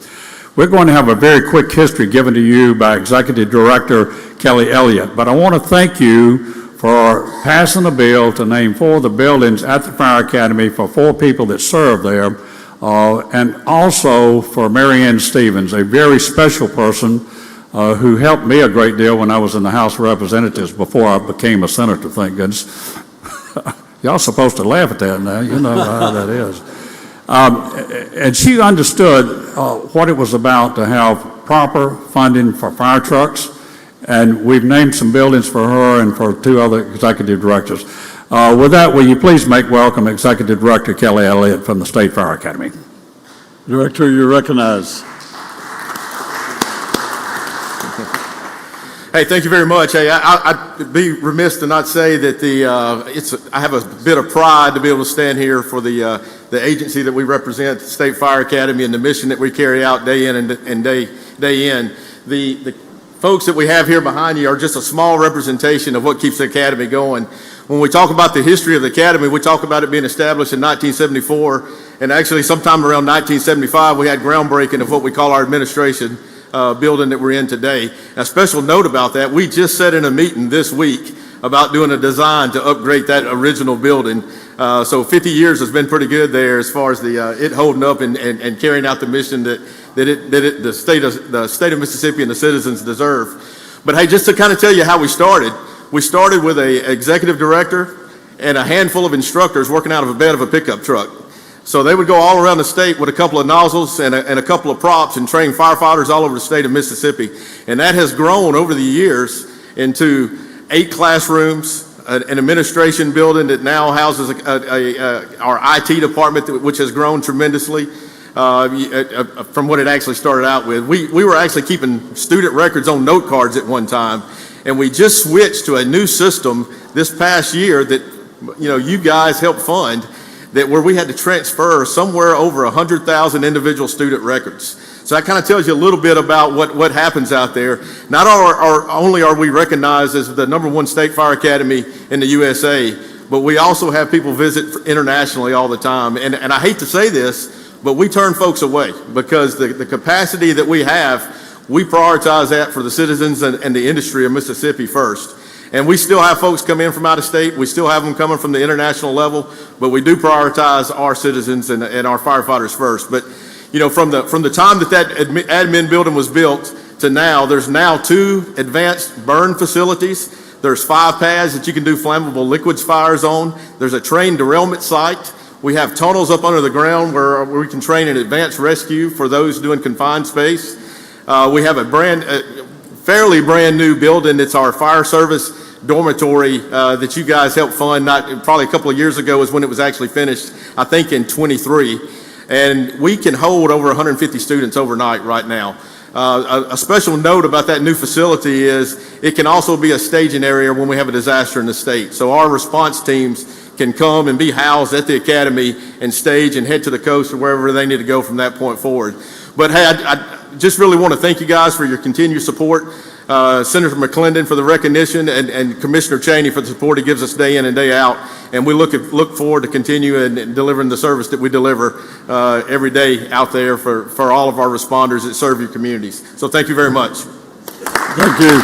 We're going to have a very quick history given to you by Executive Director Kelly Elliott, but I want to thank you for passing a bill to name 4 of the buildings at the Fire Academy for 4 people that serve there, and also for Mary Ann Stevens, a very special person who helped me a great deal when I was in the House of Representatives before I became a senator, thank goodness. Y'all supposed to laugh at that now, you know how that is. And she understood what it was about to have proper funding for fire trucks, and we've named some buildings for her and for 2 other executive directors. With that, will you please make welcome Executive Director Kelly Elliott from the State Fire Academy. Director, you recognize. Hey, thank you very much. Hey, I'd be remiss to not say that I have a bit of pride to be able to stand here for the agency that we represent, the State Fire Academy, and the mission that we carry out day in and day in. The folks that we have here behind you are just a small representation of what keeps the Academy going. When we talk about the history of the Academy, we talk about it being established in 1974, and actually sometime around 1975, we had groundbreaking of what we call our administration building that we're in today. A special note about that, we just sat in a meeting this week about doing a design to upgrade that original building. So 50 years has been pretty good there as far as it holding up and carrying out the mission that the state of Mississippi and the citizens deserve. But hey, just to kind of tell you how we started with an executive director and a handful of instructors working out of a bed of a pickup truck. So they would go all around the state with a couple of nozzles and a couple of props and train firefighters all over the state of Mississippi. And that has grown over the years into 8 classrooms, an administration building that now houses our IT department, which has grown tremendously from what it actually started out with. We were actually keeping student records on note cards at one time, and we just switched to a new system this past year that you guys helped fund, that where we had to transfer somewhere over 100,000 individual student records. So that kind of tells you a little bit about what happens out there. Not only are we recognized as the #1 state fire academy in the USA, but we also have people visit internationally all the time. And I hate to say this, but we turn folks away because the capacity that we have, we prioritize that for the citizens and the industry of Mississippi first. And we still have folks come in from out of state. We still have them coming from the international level, but we do prioritize our citizens and our firefighters first. But from the time that admin building was built to now, there's now 2 advanced burn facilities. There's 5 pads that you can do flammable liquids fires on. There's a train derailment site. We have tunnels up under the ground where we can train an advanced rescue for those doing confined space. We have a fairly brand new building. It's our fire service dormitory that you guys helped fund. Probably a couple of years ago is when it was actually finished, I think in '23. And we can hold over 150 students overnight right now. A special note about that new facility is it can also be a staging area when we have a disaster in the state. So our response teams can come and be housed at the academy and stage and head to the coast or wherever they need to go from that point forward. But hey, I just really want to thank you guys for your continued support. Senator McClendon for the recognition, and Commissioner Cheney for the support he gives us day in and day out. And we look forward to continuing and delivering the service that we deliver every day out there for all of our responders that serve your communities. So thank you very much. Thank you.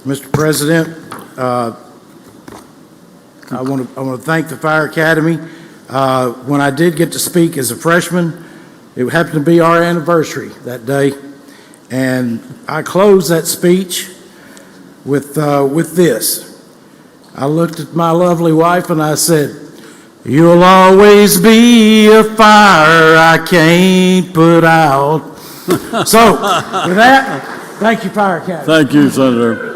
Mr. President, I want to thank the Fire Academy. When I did get to speak as a freshman, it happened to be our anniversary that day, and I closed that speech with this. I looked at my lovely wife and I said, "You'll always be a fire I can't put out." So, with that, thank you, Fire Academy. Thank you, Senator.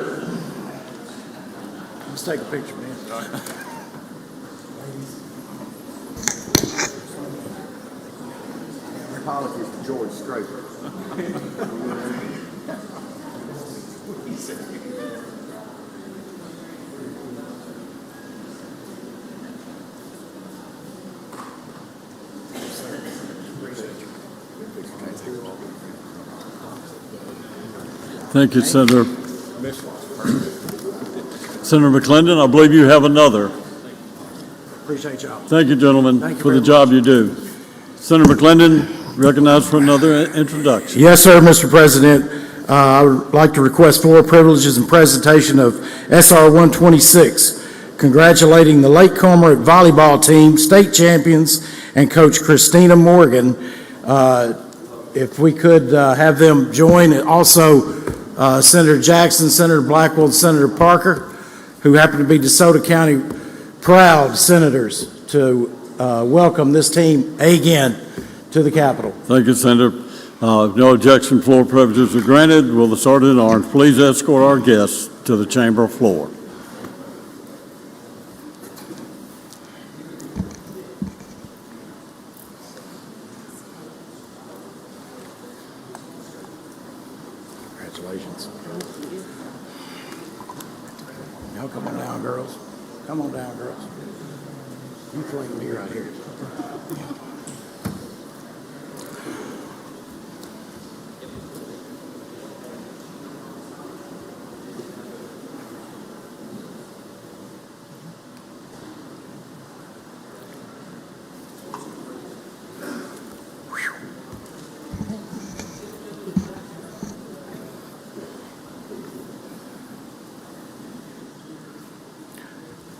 Let's take a picture, man. Apologies to George Straker. Thank you, Senator. Senator McClendon, I believe you have another. Appreciate y'all. Thank you, gentlemen, Thank you for the very job you do. Senator McClendon, recognized for another introduction. Yes, sir, Mr. President. I would like to request 4 privileges and presentation of SR 126, congratulating the Lake Cormorant volleyball team, state champions, and Coach Christina Morgan. If we could have them join, and also Senator Jackson, Senator Blackwell, and Senator Parker, who happen to be DeSoto County proud senators, to welcome this team again to the Capitol. Thank you, Senator. No objection, floor privileges are granted. Will the Sergeant at Arms please escort our guests to the chamber floor? Congratulations. Y'all come on down, girls. Come on down, girls. You flank me right here.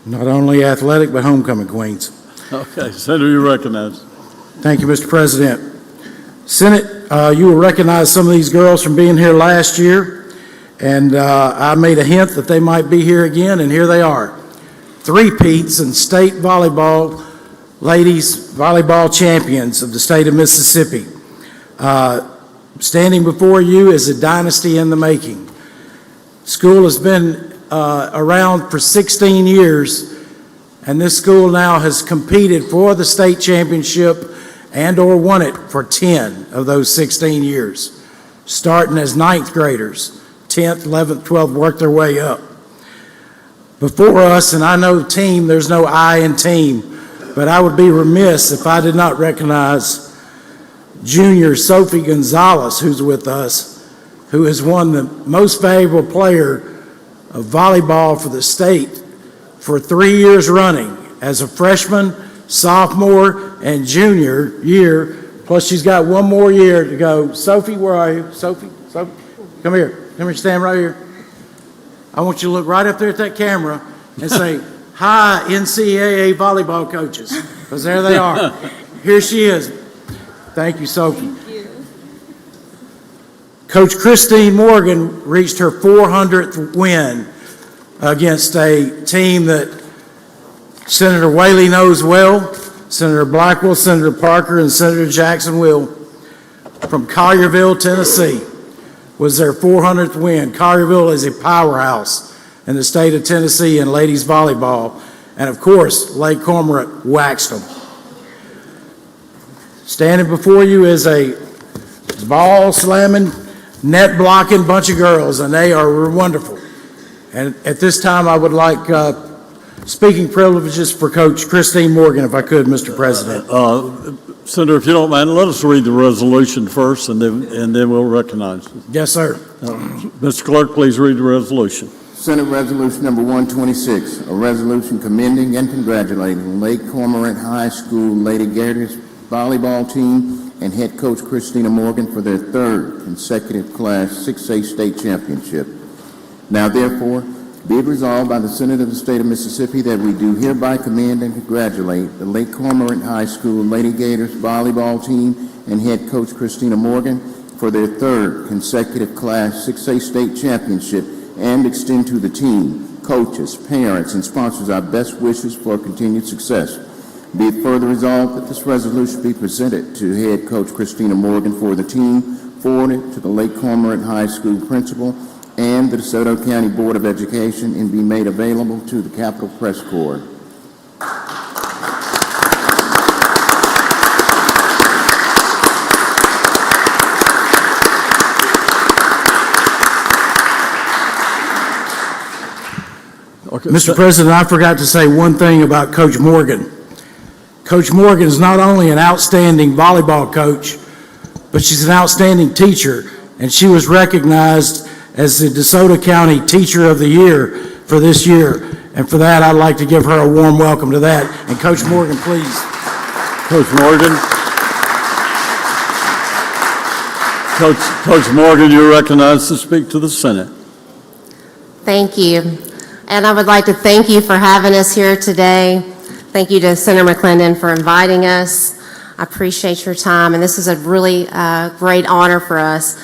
Not only athletic, but homecoming queens. Okay, Senator, you recognize. Thank you, Mr. President. Senate, you will recognize some of these girls from being here last year, and I made a hint that they might be here again, and here they are. three-peats and state volleyball, ladies volleyball champions of the state of Mississippi. Standing before you is a dynasty in the making. School has been around for 16 years, and this school now has competed for the state championship and/or won it for 10 of those 16 years, starting as ninth graders. 10th, 11th, 12th worked their way up. Before us, and I know team, there's no I in team, but I would be remiss if I did not recognize junior Sophie Gonzalez, who's with us, who has won the most valuable player of volleyball for the state for 3 years running as a freshman, sophomore, and junior year, plus she's got one more year to go. Sophie, where are you? Sophie, come here. Come here, stand right here. I want you to look right up there at that camera and say, hi, NCAA volleyball coaches, because there they are. Here she is. Thank you, Sophie. Thank you. Coach Christine Morgan reached her 400th win against a team that Senator Whaley knows well, Senator Blackwell, Senator Parker, and Senator Jackson Will from Collierville, Tennessee, was their 400th win. Collierville is a powerhouse in the state of Tennessee in ladies volleyball, and of course, Lake Cormorant waxed them. Standing before you is a ball-slamming, net-blocking bunch of girls, and they are wonderful. And at this time, I would like speaking privileges for Coach Christine Morgan, if I could, Mr. President. Senator, if you don't mind, let us read the resolution first, and then we'll recognize it. Yes, sir. Mr. Clerk, please read the resolution. Senate Resolution Number 126, a resolution commending and congratulating Lake Cormorant High School Lady Gators volleyball team and head coach Christina Morgan for their third consecutive Class 6A state championship. Now therefore, be it resolved by the Senate of the State of Mississippi that we do hereby commend and congratulate the Lake Cormorant High School Lady Gators volleyball team and head coach Christina Morgan for their third consecutive Class 6A state championship and extend to the team, coaches, parents, and sponsors our best wishes for continued success. Be it further resolved that this resolution be presented to head coach Christina Morgan for the team, forwarded to the Lake Cormorant High School principal and the DeSoto County Board of Education, and be made available to the Capitol Press Corps. Okay. Mr. President, I forgot to say one thing about Coach Morgan. Coach Morgan is not only an outstanding volleyball coach, but she's an outstanding teacher, and she was recognized as the DeSoto County Teacher of the Year for this year. And for that, I'd like to give her a warm welcome to that. And Coach Morgan, please. Coach Morgan. Coach Morgan, you're recognized to speak to the Senate. Thank you. And I would like to thank you for having us here today. Thank you to Senator McClendon for inviting us. I appreciate your time, and this is a really great honor for us.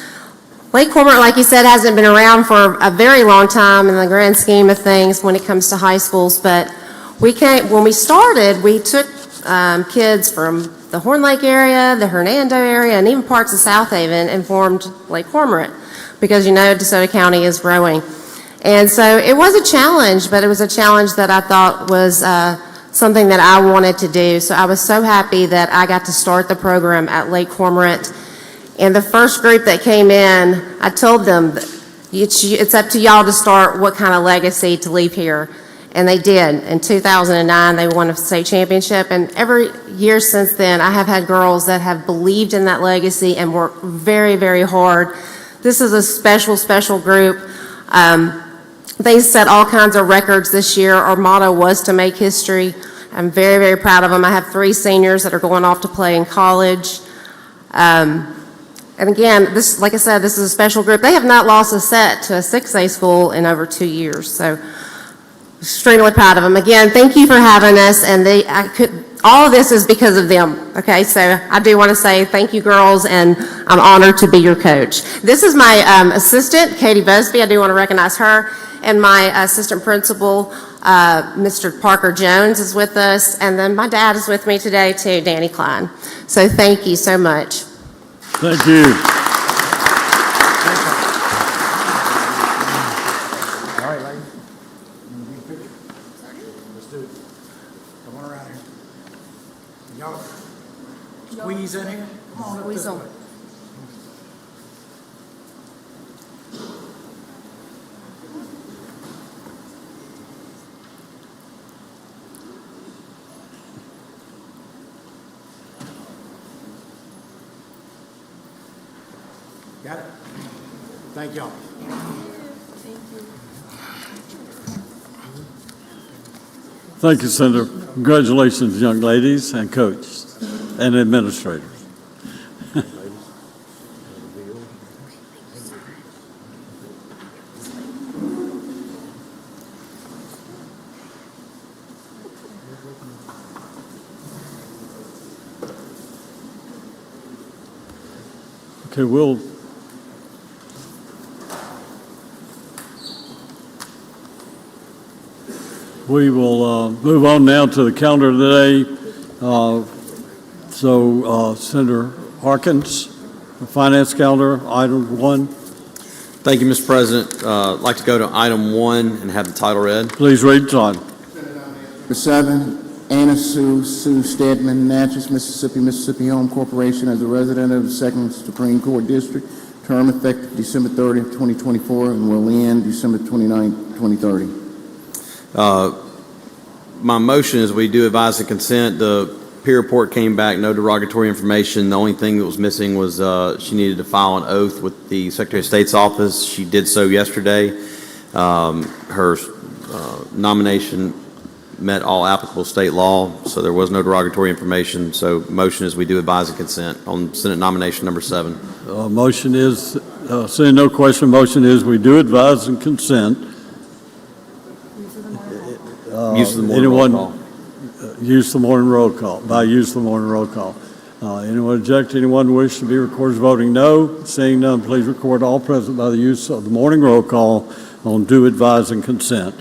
Lake Cormorant, like you said, hasn't been around for a very long time in the grand scheme of things when it comes to high schools, but when we started, we took kids from the Horn Lake area, the Hernando area, and even parts of South Haven and formed Lake Cormorant because, you know, DeSoto County is growing. And so it was a challenge, but it was a challenge that I thought was something that I wanted to do. So I was so happy that I got to start the program at Lake Cormorant. And the first group that came in, I told them, it's up to y'all to start what kind of legacy to leave here. And they did. In 2009, they won a state championship. And every year since then, I have had girls that have believed in that legacy and worked very, very hard. This is a special, special group. They set all kinds of records this year. Our motto was to make history. I'm very, very proud of them. I have 3 seniors that are going off to play in college. And again, this, like I said, this is a special group. They have not lost a set to a 6A school in over 2 years. So extremely proud of them. Again, thank you for having us. And all of this is because of them. Okay, so I do want to say thank you, girls, and I'm honored to be your coach. This is my assistant, Katie Busby. I do want to recognize her. And my assistant principal, Mr. Parker Jones is with us, and then my dad is with me today too, Danny Klein. So thank you so much. Thank you. All right, ladies. Let's do it. Come on around here. Y'all squeeze in here. Come on up this way. Got it? Thank y'all. Thank you, Senator. Congratulations, young ladies and coaches and administrators. Okay, we will move on now to the calendar today. Senator Harkins, the finance calendar, item 1. Thank you, Mr. President. I'd like to go to item 1 and have the title read. Please read, John. Number 7, Anna Sue Stedman, Natchez, Mississippi, Mississippi Home Corporation, as a resident of the 2nd Supreme Court District, term effective December 30th, 2024, and will end December 29th, 2030. My motion is we do advise and consent. The peer report came back, no derogatory information. The only thing that was missing was she needed to file an oath with the Secretary of State's office. She did so yesterday. Her nomination met all applicable state law, so there was no derogatory information. So motion is we do advise and consent on Senate nomination number 7. Motion is, seeing no question, motion is we do advise and consent. Use of the morning roll call. Use the morning roll call, by use of the morning roll call. Anyone object, anyone wish to be recorded as voting no? Seeing none, please record all present by the use of the morning roll call on do advise and consent.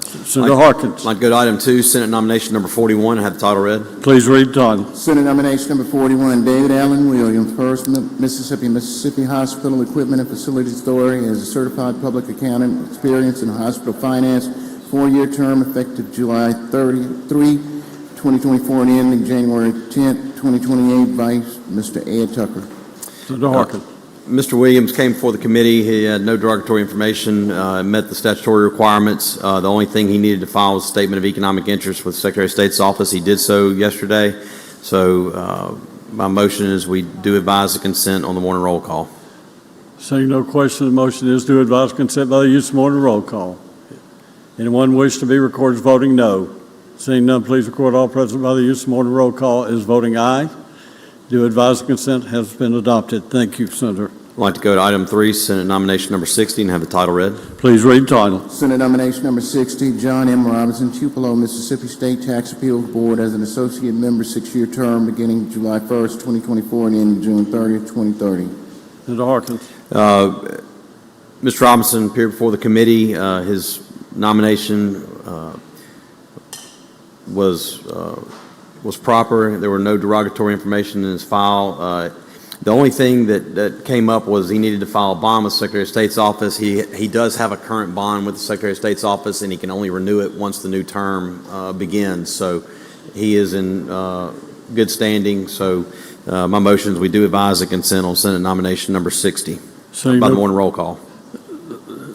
Senator Harkins. I'd like to go to item 2, Senate nomination number 41, and have the title read. Please read, John. Senate nomination number 41, David Allen Williams, First Mississippi Hospital Equipment and Facilities Authority, as a certified public accountant, experience in hospital finance, 4-year term effective July 23, 2024, and ending January 10th, 2028. Vice Mr. Ed Tucker. Senator Harkins. Mr. Williams came before the committee. He had no derogatory information, met the statutory requirements. The only thing he needed to file was a statement of economic interest with the Secretary of State's office. He did so yesterday. So my motion is we do advise the consent on the morning roll call. Seeing no question, the motion is to advise consent by the use of morning roll call. Anyone wish to be recorded as voting no? Seeing none, please record all present by the use of morning roll call as voting aye. Do advise consent has been adopted. Thank you, Senator. I'd like to go to item 3, Senate nomination number 60, and have the title read. Please read title. Senate nomination number 60, John M. Robinson, Tupelo, Mississippi State Tax Appeals Board, as an associate member, 6-year term beginning July 1st, 2024, and ending June 30th, 2030. Senator Harkins. Mr. Robinson appeared before the committee. His nomination was proper. There were no derogatory information in his file. The only thing that came up was he needed to file a bond with the Secretary of State's office. He does have a current bond with the Secretary of State's office, and he can only renew it once the new term begins. So he is in good standing. So my motion is we do advise the consent on Senate nomination number 60 by the morning roll call.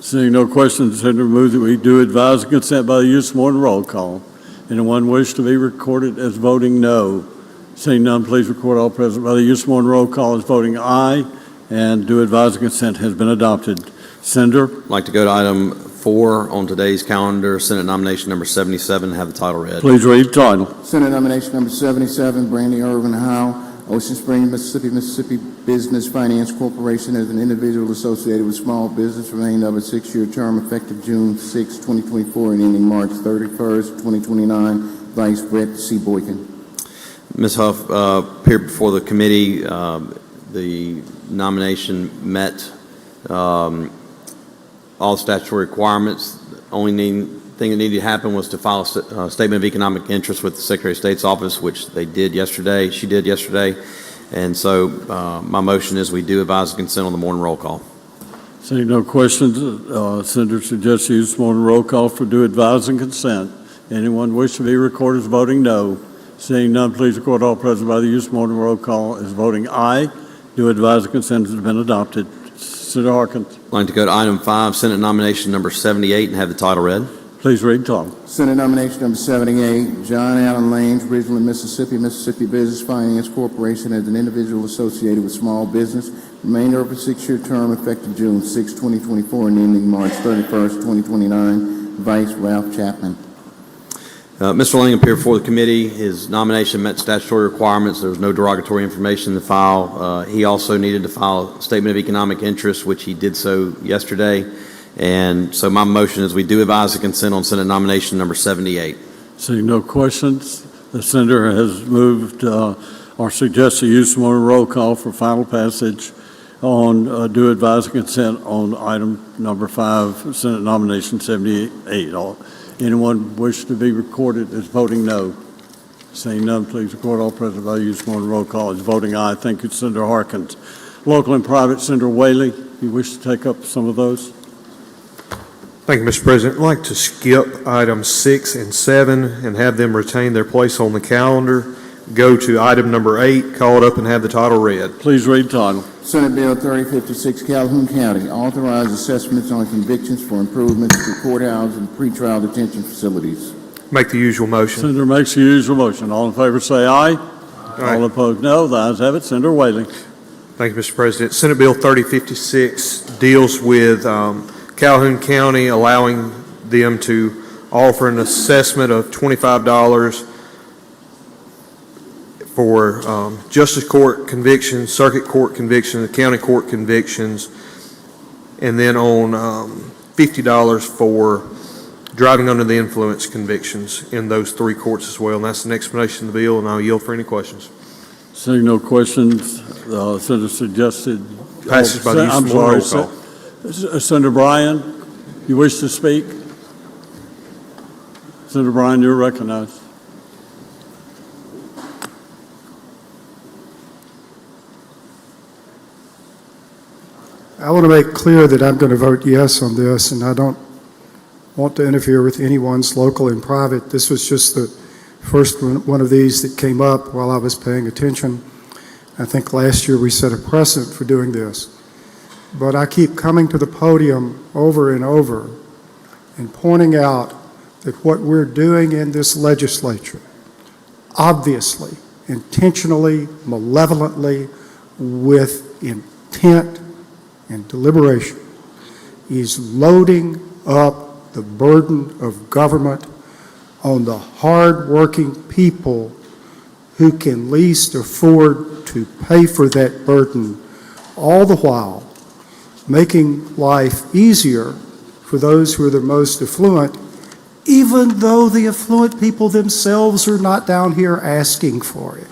Seeing no question, the Senator moves that we do advise consent by the use of morning roll call. Anyone wish to be recorded as voting no? Seeing none, please record all present by the use of morning roll call as voting aye, and do advise consent has been adopted. Senator? I'd like to go to item 4 on today's calendar, Senate nomination number 77, have the title read. Please read title. Senate nomination number 77, Brandy Irvin Howe, Ocean Springs, Mississippi Business Finance Corporation, as an individual associated with small business, remaining of a 6-year term effective June 6, 2024, and ending March 31st, 2029. Vice Brett C. Boykin. Ms. Huff appeared before the committee. The nomination met all statutory requirements. Only thing that needed to happen was to file a statement of economic interest with the Secretary of State's office, which they did yesterday. She did yesterday. And so my motion is we do advise consent on the morning roll call. Seeing no questions, Senator suggests use morning roll call for due advise and consent. Anyone wish to be recorded as voting no? Seeing none, please record all present by the use of morning roll call as voting aye. Due advise and consent has been adopted. Senator Harkins. I'd like to go to item 5, Senate nomination number 78, and have the title read. Please read, Tom. Senate nomination number 78, John Allen Lanes, Ridgeland, Mississippi, Mississippi Business Finance Corporation as an individual associated with small business. Remainder of a 6-year term effective June 6, 2024 and ending March 31st, 2029. Vice Ralph Chapman. Mr. Lang appeared before the committee. His nomination met statutory requirements. There was no derogatory information in the file. He also needed to file a statement of economic interest, which he did so yesterday. And so my motion is we do advise the consent on Senate nomination number 78. Seeing no questions, the senator has moved or suggests the use of morning roll call for final passage on due advise and consent on item number 5, Senate nomination 78. Anyone wish to be recorded as voting no? Seeing none, please record all present by use of morning roll call as voting aye. Thank you, Senator Harkins. Local and private, Senator Whaley, you wish to take up some of those? Thank you, Mr. President. I'd like to skip items 6 and 7 and have them retain their place on the calendar. Go to item number 8, call it up and have the title read. Please read title. Senate Bill 3056, Calhoun County, authorize assessments on convictions for improvements to courthouse and pretrial detention facilities. Make the usual motion. Senator makes the usual motion. All in favor say aye. All opposed no. The ayes have it. Senator Whaley. Thank you, Mr. President. Senate Bill 3056 deals with Calhoun County allowing them to offer an assessment of $25 for justice court convictions, circuit court convictions, county court convictions, and then on $50 for driving under the influence convictions in those 3 courts as well. And that's an explanation of the bill, and I'll yield for any questions. Seeing no questions, the senator suggested Passes by the use of morning roll call. Senator Bryan, you wish to speak? Senator Bryan, you're recognized. I want to make clear that I'm going to vote yes on this, and I don't want to interfere with anyone's local and private. This was just the first one of these that came up while I was paying attention. I think last year we set a precedent for doing this. But I keep coming to the podium over and over and pointing out that what we're doing in this legislature, obviously, intentionally, malevolently, with intent and deliberation, is loading up the burden of government on the hard-working people who can least afford to pay for that burden, all the while making life easier for those who are the most affluent, even though the affluent people themselves are not down here asking for it.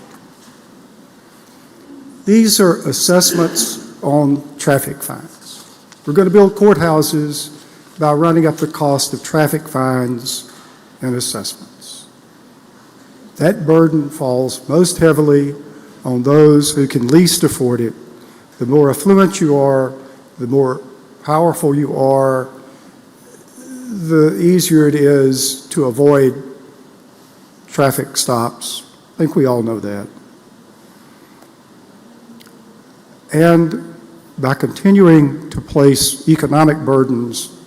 These are assessments on traffic fines. We're going to build courthouses by running up the cost of traffic fines and assessments. That burden falls most heavily on those who can least afford it. The more affluent you are, the more powerful you are, the easier it is to avoid traffic stops. I think we all know that. And by continuing to place economic burdens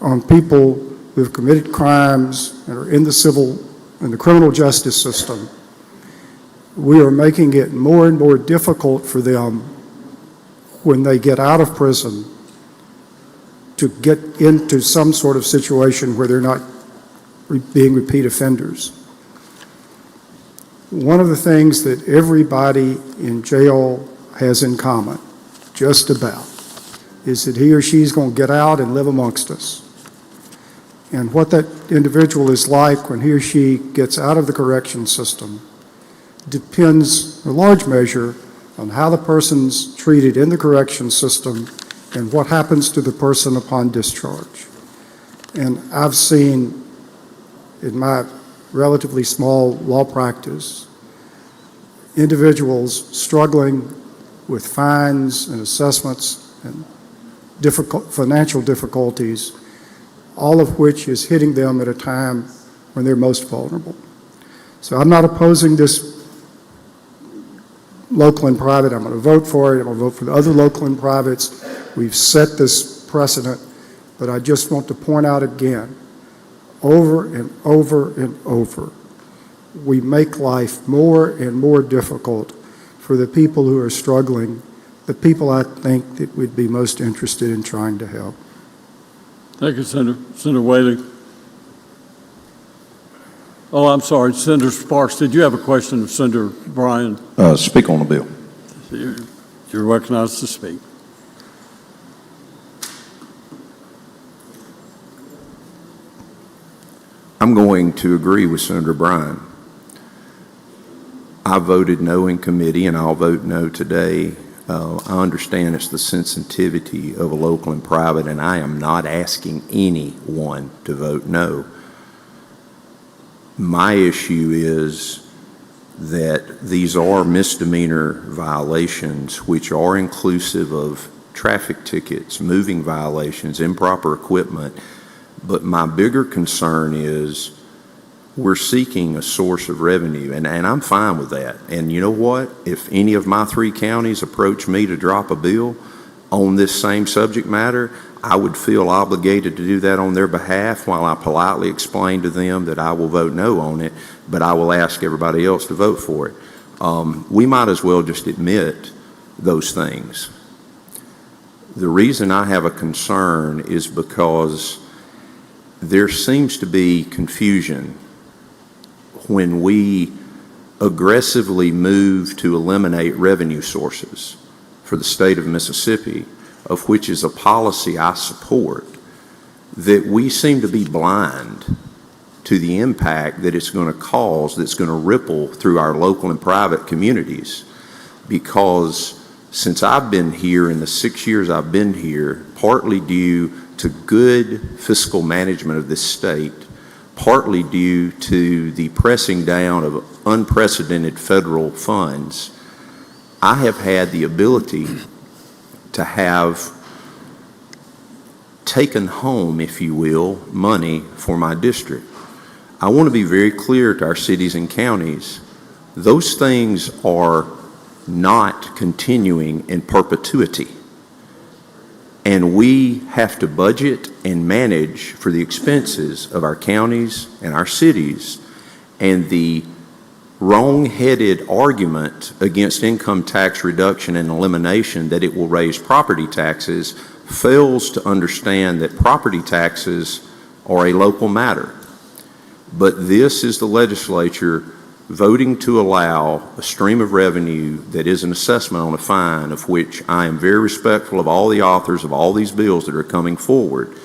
on people who have committed crimes and are in the criminal justice system, we are making it more and more difficult for them when they get out of prison to get into some sort of situation where they're not being repeat offenders. One of the things that everybody in jail has in common, just about, is that he or she is going to get out and live amongst us. And what that individual is like when he or she gets out of the correction system depends in large measure on how the person's treated in the correction system and what happens to the person upon discharge. And I've seen in my relatively small law practice, individuals struggling with fines and assessments and financial difficulties, all of which is hitting them at a time when they're most vulnerable. So I'm not opposing this local and private. I'm going to vote for it. I'm going to vote for the other local and privates. We've set this precedent, but I just want to point out again, over and over and over, we make life more and more difficult for the people who are struggling, the people I think that would be most interested in trying to help. Thank you, Senator. Senator Whaley. Oh, I'm sorry, Senator Sparks, did you have a question of Senator Bryan? Speak on the bill. You're recognized to speak. I'm going to agree with Senator Bryan. I voted no in committee, and I'll vote no today. I understand it's the sensitivity of a local and private, and I am not asking anyone to vote no. My issue is that these are misdemeanor violations, which are inclusive of traffic tickets, moving violations, improper equipment. But my bigger concern is we're seeking a source of revenue, and I'm fine with that. And you know what? If any of my 3 counties approach me to drop a bill on this same subject matter, I would feel obligated to do that on their behalf while I politely explain to them that I will vote no on it, but I will ask everybody else to vote for it. We might as well just admit those things. The reason I have a concern is because there seems to be confusion when we aggressively move to eliminate revenue sources for the state of Mississippi, of which is a policy I support, that we seem to be blind to the impact that it's going to cause, that's going to ripple through our local and private communities. Because since I've been here, in the 6 years I've been here, partly due to good fiscal management of this state, partly due to the pressing down of unprecedented federal funds, I have had the ability to have taken home, if you will, money for my district. I want to be very clear to our cities and counties, those things are not continuing in perpetuity. And we have to budget and manage for the expenses of our counties and our cities. And the wrong-headed argument against income tax reduction and elimination that it will raise property taxes fails to understand that property taxes are a local matter. But this is the legislature voting to allow a stream of revenue that is an assessment on a fine, of which I am very respectful of all the authors of all these bills that are coming forward.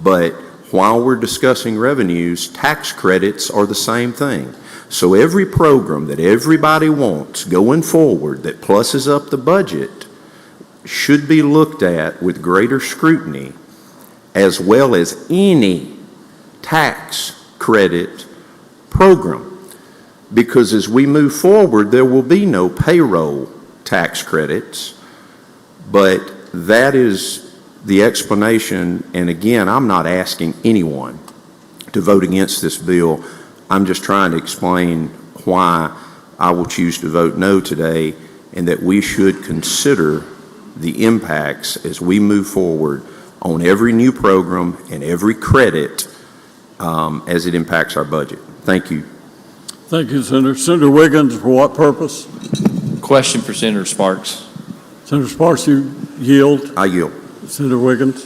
But while we're discussing revenues, tax credits are the same thing. So every program that everybody wants going forward that pluses up the budget should be looked at with greater scrutiny, as well as any tax credit program. Because as we move forward, there will be no payroll tax credits, but that is the explanation. And again, I'm not asking anyone to vote against this bill. I'm just trying to explain why I will choose to vote no today, and that we should consider the impacts as we move forward on every new program and every credit as it impacts our budget. Thank you. Thank you, Senator. Senator Wiggins, for what purpose? Question for Senator Sparks. Senator Sparks, you yield? I yield. Senator Wiggins?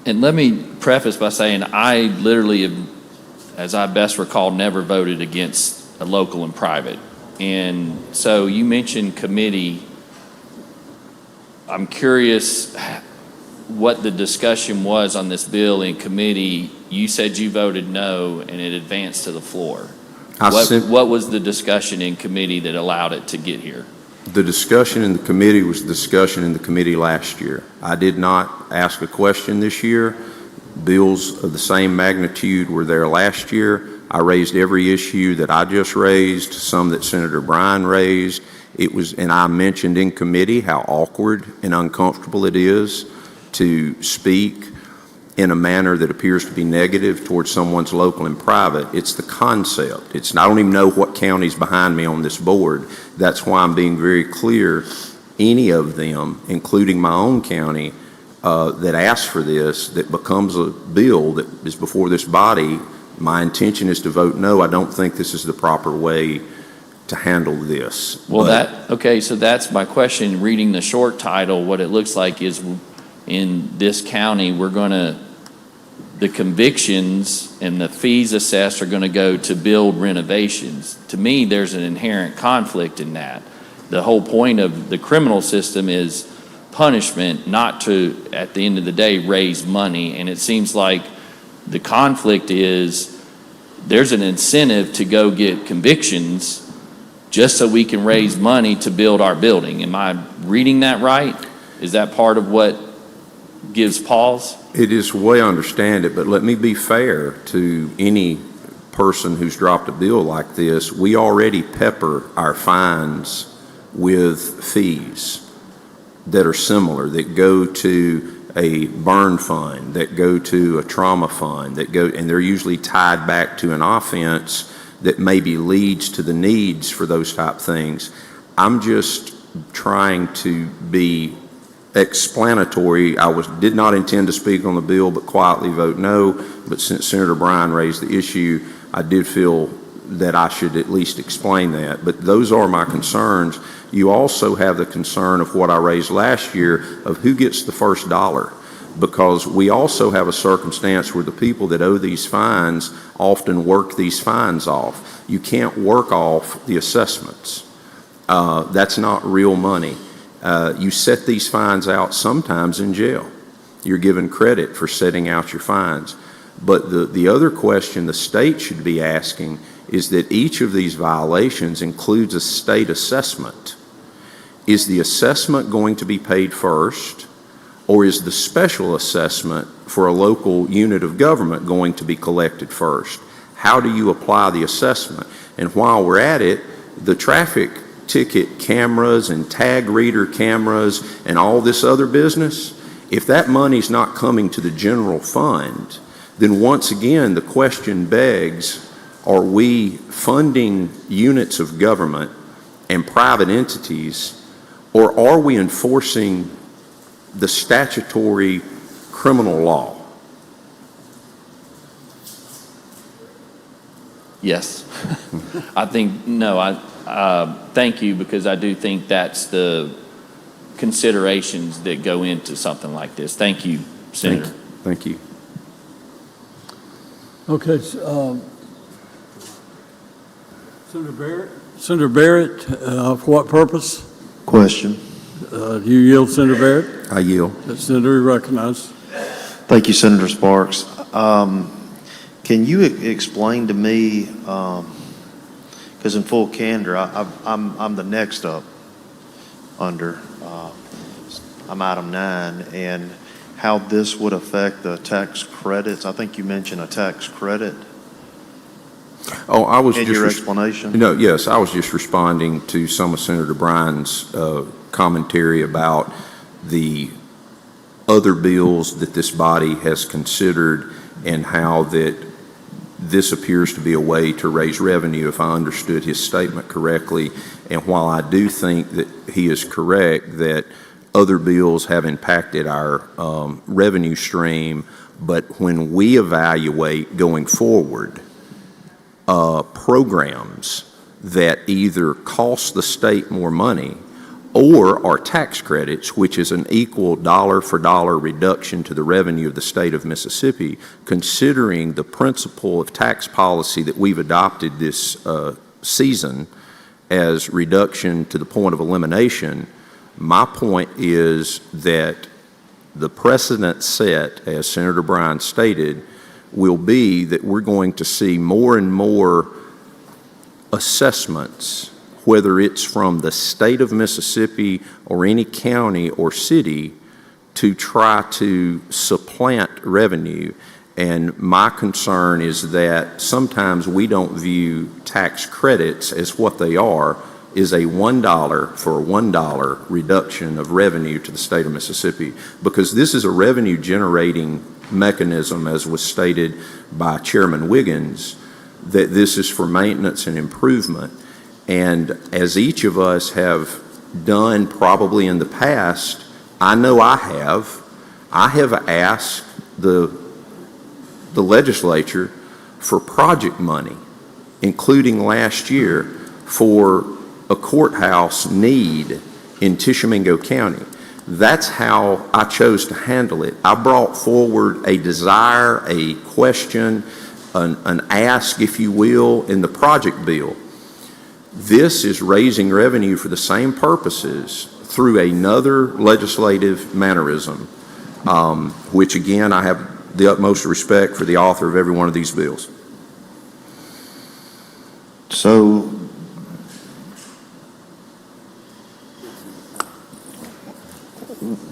And let me preface by saying I literally have, as I best recall, never voted against a local and private. And so you mentioned committee. I'm curious what the discussion was on this bill in committee. You said you voted no and it advanced to the floor. What was the discussion in committee that allowed it to get here? The discussion in the committee was the discussion in the committee last year. I did not ask a question this year. Bills of the same magnitude were there last year. I raised every issue that I just raised, some that Senator Bryan raised. And I mentioned in committee how awkward and uncomfortable it is to speak in a manner that appears to be negative towards someone's local and private. It's the concept. I don't even know what county's behind me on this board. That's why I'm being very clear. Any of them, including my own county, that asks for this, that becomes a bill that is before this body, my intention is to vote no. I don't think this is the proper way to handle this. Well, so that's my question. Reading the short title, what it looks like is in this county, the convictions and the fees assessed are going to go to build renovations. To me, there's an inherent conflict in that. The whole point of the criminal system is punishment, not to, at the end of the day, raise money. And it seems like the conflict is there's an incentive to go get convictions just so we can raise money to build our building. Am I reading that right? Is that part of what gives pause? It is the way I understand it, but let me be fair to any person who's dropped a bill like this. We already pepper our fines with fees that are similar, that go to a burn fund, that go to a trauma fund, and they're usually tied back to an offense that maybe leads to the needs for those type things. I'm just trying to be explanatory. Did not intend to speak on the bill, but quietly vote no. But since Senator Bryan raised the issue, I did feel that I should at least explain that. But those are my concerns. You also have the concern of what I raised last year of who gets the first dollar, because we also have a circumstance where the people that owe these fines often work these fines off. You can't work off the assessments. That's not real money. You set these fines out sometimes in jail. You're given credit for setting out your fines. But the other question the state should be asking is that each of these violations includes a state assessment. Is the assessment going to be paid first, or is the special assessment for a local unit of government going to be collected first? How do you apply the assessment? And while we're at it, the traffic ticket cameras and tag reader cameras and all this other business, if that money's not coming to the general fund, then once again the question begs, are we funding units of government and private entities, or are we enforcing the statutory criminal law? Yes. Thank you, because I do think that's the considerations that go into something like this. Thank you, Senator. Thank you. Okay. Senator Barrett, for what purpose? Question. Do you yield, Senator Barrett? I yield. Senator, you recognize. Thank you, Senator Sparks. Can you explain to me, because in full candor, I'm the next up under, I'm item 9, and how this would affect the tax credits? I think you mentioned a tax credit. Oh, I was in just your explanation. No, yes, I was just responding to some of Senator Bryan's commentary about the other bills that this body has considered and how that this appears to be a way to raise revenue, if I understood his statement correctly. And while I do think that he is correct that other bills have impacted our revenue stream, but when we evaluate going forward, programs that either cost the state more money or are tax credits, which is an equal dollar-for-dollar reduction to the revenue of the state of Mississippi, considering the principle of tax policy that we've adopted this season as reduction to the point of elimination, my point is that the precedent set, as Senator Bryan stated, will be that we're going to see more and more assessments, whether it's from the state of Mississippi or any county or city, to try to supplant revenue. And my concern is that sometimes we don't view tax credits as what they are, is a $1 for a $1 reduction of revenue to the state of Mississippi, because this is a revenue generating mechanism, as was stated by Chairman Wiggins, that this is for maintenance and improvement. And as each of us have done probably in the past, I know I have asked the legislature for project money, including last year for a courthouse need in Tishomingo County. That's how I chose to handle it. I brought forward a desire, a question, an ask, if you will, in the project bill. This is raising revenue for the same purposes through another legislative mannerism, which again, I have the utmost respect for the author of every one of these bills. So,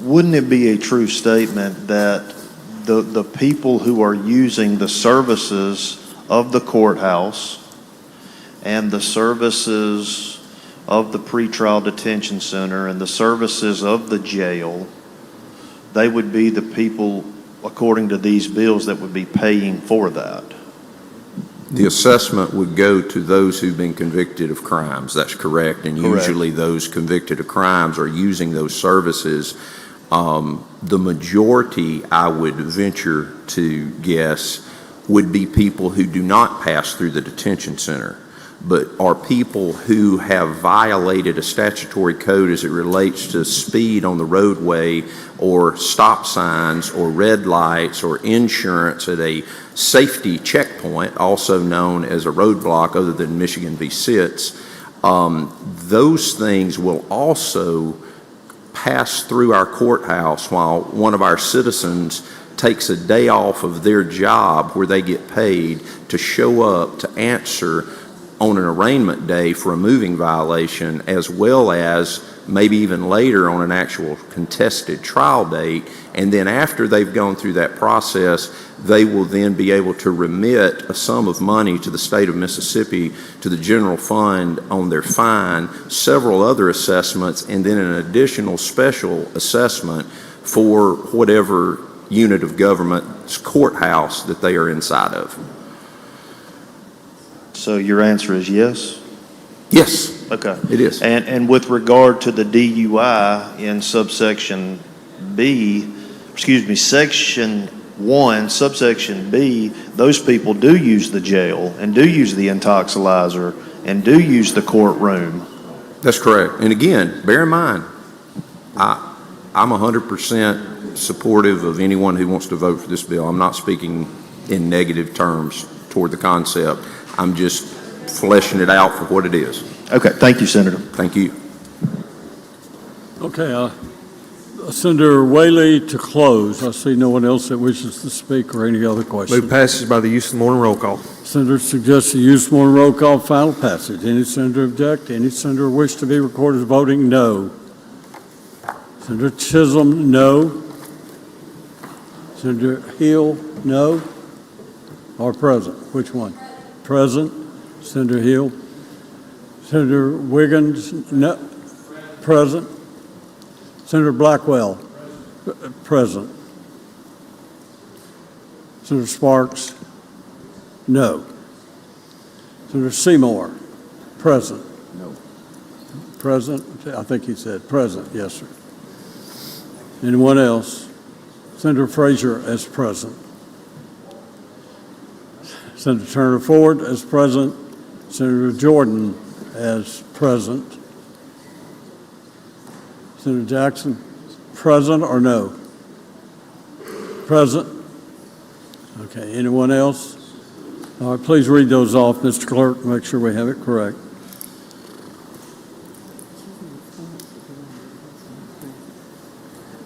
wouldn't it be a true statement that the people who are using the services of the courthouse and the services of the pretrial detention center and the services of the jail, they would be the people, according to these bills, that would be paying for that? The assessment would go to those who've been convicted of crimes. That's correct. And Correct. Usually those convicted of crimes are using those services. The majority, I would venture to guess, would be people who do not pass through the detention center, but are people who have violated a statutory code as it relates to speed on the roadway or stop signs or red lights or insurance at a safety checkpoint, also known as a roadblock other than Michigan v. Sitz. Those things will also pass through our courthouse while one of our citizens takes a day off of their job where they get paid to show up to answer on an arraignment day for a moving violation, as well as maybe even later on an actual contested trial date. And then after they've gone through that process, they will then be able to remit a sum of money to the state of Mississippi, to the general fund on their fine, several other assessments, and then an additional special assessment for whatever unit of government's courthouse that they are inside of. So your answer is yes? Yes. Okay. It is. And with regard to the DUI in subsection B, section 1, subsection B, those people do use the jail and do use the intoxilizer and do use the courtroom. That's correct. And again, bear in mind, I'm 100% supportive of anyone who wants to vote for this bill. I'm not speaking in negative terms toward the concept. I'm just fleshing it out for what it is. Okay, thank you, Senator. Thank you. Okay, Senator Whaley to close. I see no one else that wishes to speak or any other questions. Move passage by the use of the morning roll call. Senator suggests the use of morning roll call, final passage. Any senator object? Any senator wish to be recorded as voting no? Senator Chisholm, no. Senator Hill, no. Or present? Which one? Present. Senator Hill. Senator Wiggins, no. Present. Senator Blackwell, present. Senator Sparks, no. Senator Seymour, present. No. Present, I think he said present, yes, sir. Anyone else? Senator Frazier as present. Senator Turner Ford as present. Senator Jordan as present. Senator Jackson, present or no? Present. Okay, anyone else? All right, please read those off, Mr. Clerk, make sure we have it correct.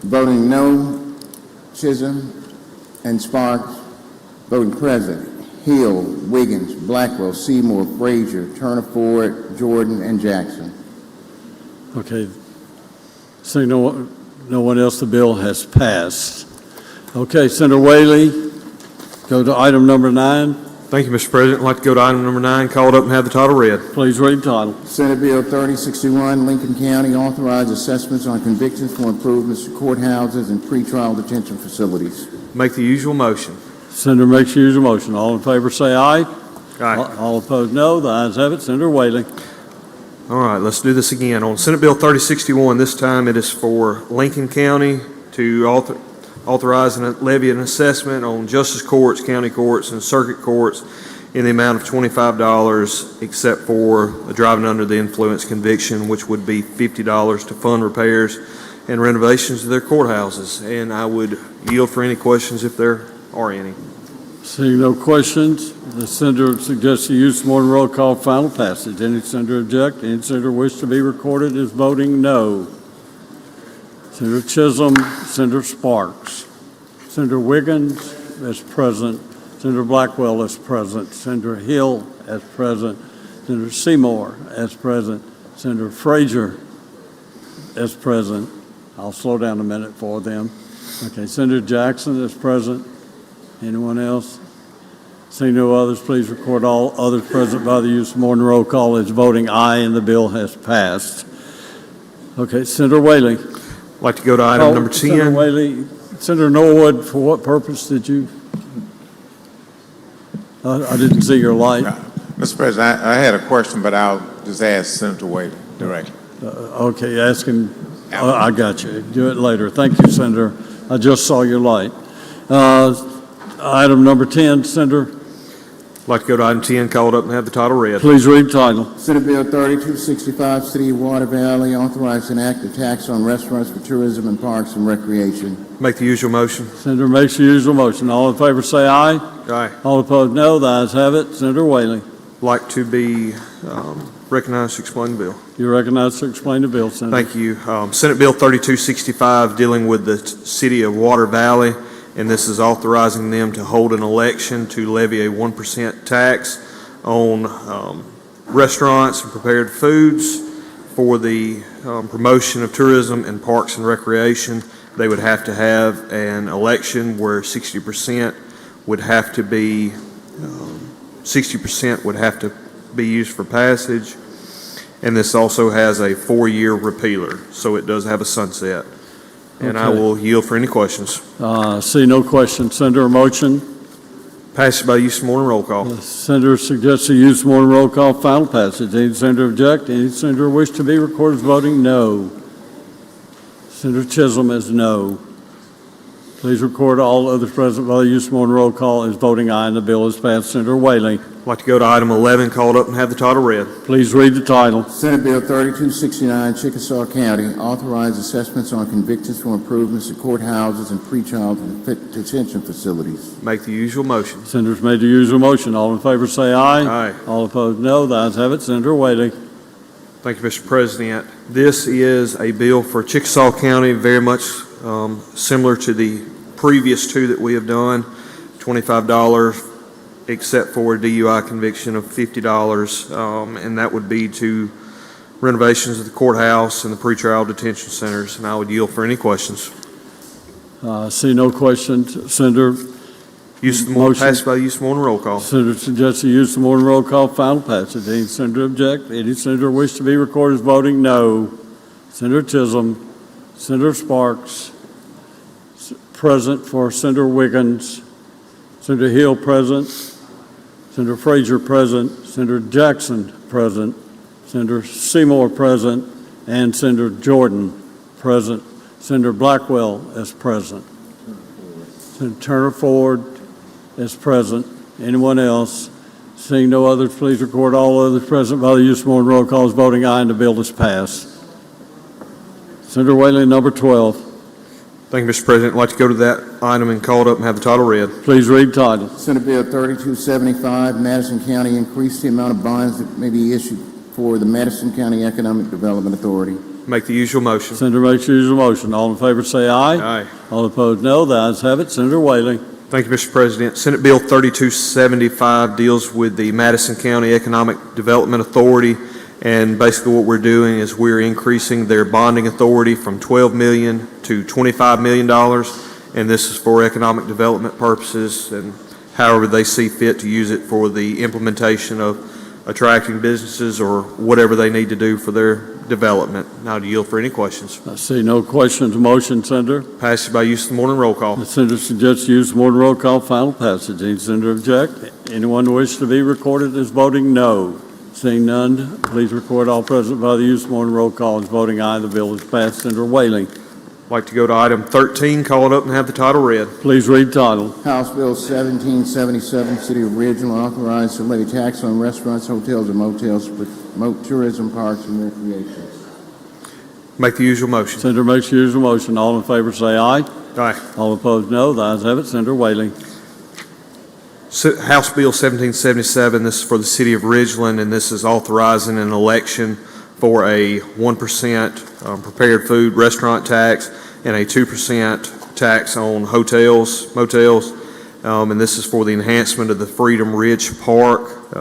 Voting no, Chisholm and Sparks. Voting present, Hill, Wiggins, Blackwell, Seymour, Frazier, Turner Ford, Jordan, and Jackson. Okay. Seeing no No one else, the bill has passed. Okay, Senator Whaley, go to item number 9. Thank you, Mr. President. I'd like to go to item number 9, called up and have the title read. Please read the title. Senate Bill 3061, Lincoln County authorized assessments on convictions for improvements to courthouses and pretrial detention facilities. Make the usual motion. Senator makes your usual motion. All in favor say aye. Aye. All opposed, no. The ayes have it. Senator Whaley. All right, let's do this again. On Senate Bill 3061, this time it is for Lincoln County to authorize and levy an assessment on justice courts, county courts, and circuit courts in the amount of $25, except for a driving under the influence conviction, which would be $50 to fund repairs and renovations to their courthouses. And I would yield for any questions if there are any. Seeing no questions, the senator suggests the use of more than roll call for final passage. Any senator object? Any senator wish to be recorded as voting no? Senator Chisholm, Senator Sparks, Senator Wiggins as present, Senator Blackwell as present, Senator Hill as present, Senator Seymour as present, Senator Frazier as present. I'll slow down a minute for them. Okay, Senator Jackson is present. Anyone else? Seeing no others, please record all others present by the use of more than roll call as voting aye, and the bill has passed. Okay, Senator Whaley. I'd like to go to item number 10. Senator Whaley, Senator Norwood, for what purpose did you? I didn't see your light. Mr. President, I had a question, but I'll just ask Senator Whaley directly. Okay, ask him. I got you. Do it later. Thank you, Senator. I just saw your light. Item number 10, Senator. I'd like to go to item 10, called up and have the title read. Please read the title. Senate Bill 3265, City of Water Valley, authorized an act of tax on restaurants for tourism and parks and recreation. Make the usual motion. Senator makes the usual motion. All in favor say aye. Aye. All opposed, no. The ayes have it. Senator Whaley. Like to be recognized to explain the bill. You're recognized to explain the bill, Senator. Thank you. Senate Bill 3265, dealing with the City of Water Valley, and this is authorizing them to hold an election to levy a 1% tax on restaurants and prepared foods for the promotion of tourism and parks and recreation. They would have to have an election where 60% would have to be 60% would have to be used for passage, and this also has a 4-year repealer, so it does have a sunset. And I will yield for any questions. See no questions. Senator, a motion. Passed by use of more than roll call. The senator suggests the use of more than roll call for final passage. Any senator object? Any senator wish to be recorded as voting no? Senator Chisholm is no. Please record all others present by the use of more than roll call as voting aye, and the bill is passed. Senator Whaley. I'd like to go to item 11, called up and have the title read. Please read the title. Senate Bill 3269, Chickasaw County, authorized assessments on convictions for improvements to courthouses and pretrial detention facilities. Make the usual motion. Senator's made the usual motion. All in favor say aye. Aye. All opposed, no. The ayes have it. Senator Whaley. Thank you, Mr. President. This is a bill for Chickasaw County, very much similar to the previous two that we have done, $25, except for a DUI conviction of $50, and that would be to renovations of the courthouse and the pretrial detention centers, and I would yield for any questions. See no questions. Senator. Use of the more, passed by use of more than roll call. Senator suggests the use of more than roll call for final passage. Any senator object? Any senator wish to be recorded as voting no? Senator Chisholm, Senator Sparks, present for Senator Wiggins, Senator Hill present, Senator Frazier present, Senator Jackson present, Senator Seymour present, and Senator Jordan present. Senator Blackwell is present. Senator Turner Ford is present. Anyone else? Seeing no others, please record all others present by the use of more than roll call as voting aye, and the bill is passed. Senator Whaley, number 12. Thank you, Mr. President. I'd like to go to that item and call it up and have the title read. Please read the title. Senate Bill 3275, Madison County increased the amount of bonds that may be issued for the Madison County Economic Development Authority. Make the usual motion. Senator makes the usual motion. All in favor say aye. Aye. All opposed, no. The ayes have it. Senator Whaley. Thank you, Mr. President. Senate Bill 3275 deals with the Madison County Economic Development Authority, And basically what we're doing is we're increasing their bonding authority from $12 million to $25 million. And this is for economic development purposes and however they see fit to use it for the implementation of attracting businesses or whatever they need to do for their development. Now to yield for any questions. I see no questions. Motion, Senator. Passage by use of the morning roll call. The Senator suggests use of morning roll call, final passage. Any senator object? Anyone wish to be recorded as voting no? Seeing none, please record all present by the use of morning roll call as voting aye. The bill is passed. Senator Whaley. I'd like to go to item 13, call it up and have the title read. Please read title. House Bill 1777, City of Ridgeland, authorized to levy tax on restaurants, hotels, and motels to promote tourism, parks, and recreation. Make the usual motion. Senator makes the usual motion. All in favor say aye. Aye. All opposed no. The ayes have it. Senator Whaley. House Bill 1777, this is for the City of Ridgeland, and this is authorizing an election for a 1% prepared food restaurant tax and a 2% tax on hotels, motels. And this is for the enhancement of the Freedom Ridge Park.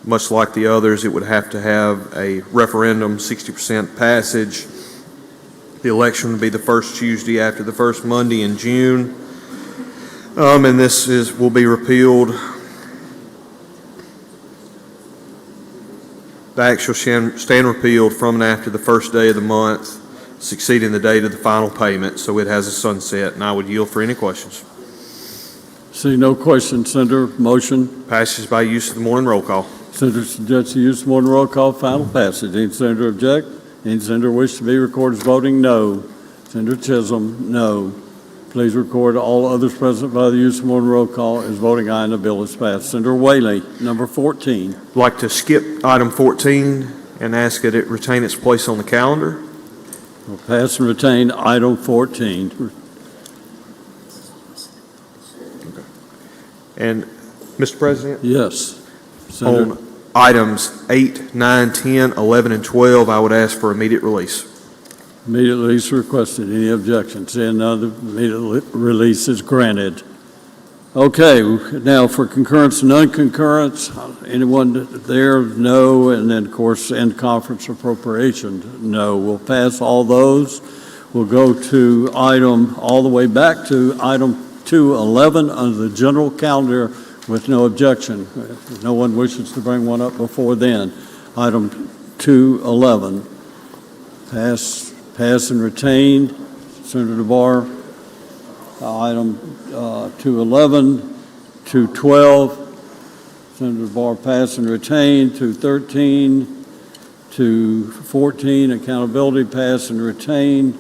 Much like the others, it would have to have a referendum, 60% passage. The election would be the first Tuesday after the first Monday in June. And this will be repealed. The act shall stand repealed from and after the first day of the month succeeding the date of the final payment, so it has a sunset, and I would yield for any questions. See no questions, Senator. Motion. Passes by use of the morning roll call. Senator suggests the use of morning roll call, final passage. Any senator object? Any senator wish to be recorded as voting no? Senator Chisholm, no. Please record all others present by the use of morning roll call as voting aye, and the bill is passed. Senator Whaley, number 14. I'd like to skip item 14 and ask that it retain its place on the calendar. We'll pass and retain item 14. And, Mr. President? Yes. Senator. On items 8, 9, 10, 11, and 12, I would ask for immediate release. Immediate release requested. Any objections? Seeing none, the immediate release is granted. Okay, now for concurrence and non-concurrence, anyone there? No. And then, of course, end conference appropriation, no. We'll pass all those. We'll go to all the way back to item 211 under the general calendar with no objection. If no one wishes to bring one up before then. Item 211, pass and retained. Senator DeBar. Item 211, 212, Senator DeBar, pass and retain. 213, 214, accountability, pass and retain.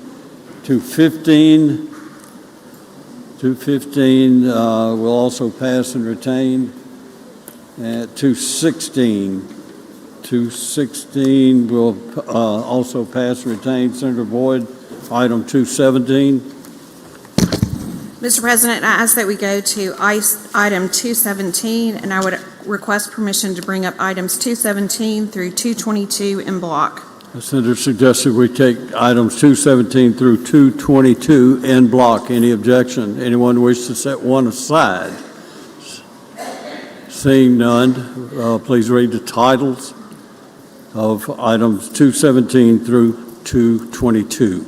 215, will also pass and retain. At 216 will also pass and retain. Senator Boyd, item 217. Mr. President, I ask that we go to item 217, and I would request permission to bring up items 217 through 222 in block. The Senator suggested we take items 217 through 222 in block. Any objection? Anyone wish to set one aside? Seeing none, please read the titles of items 217 through 222.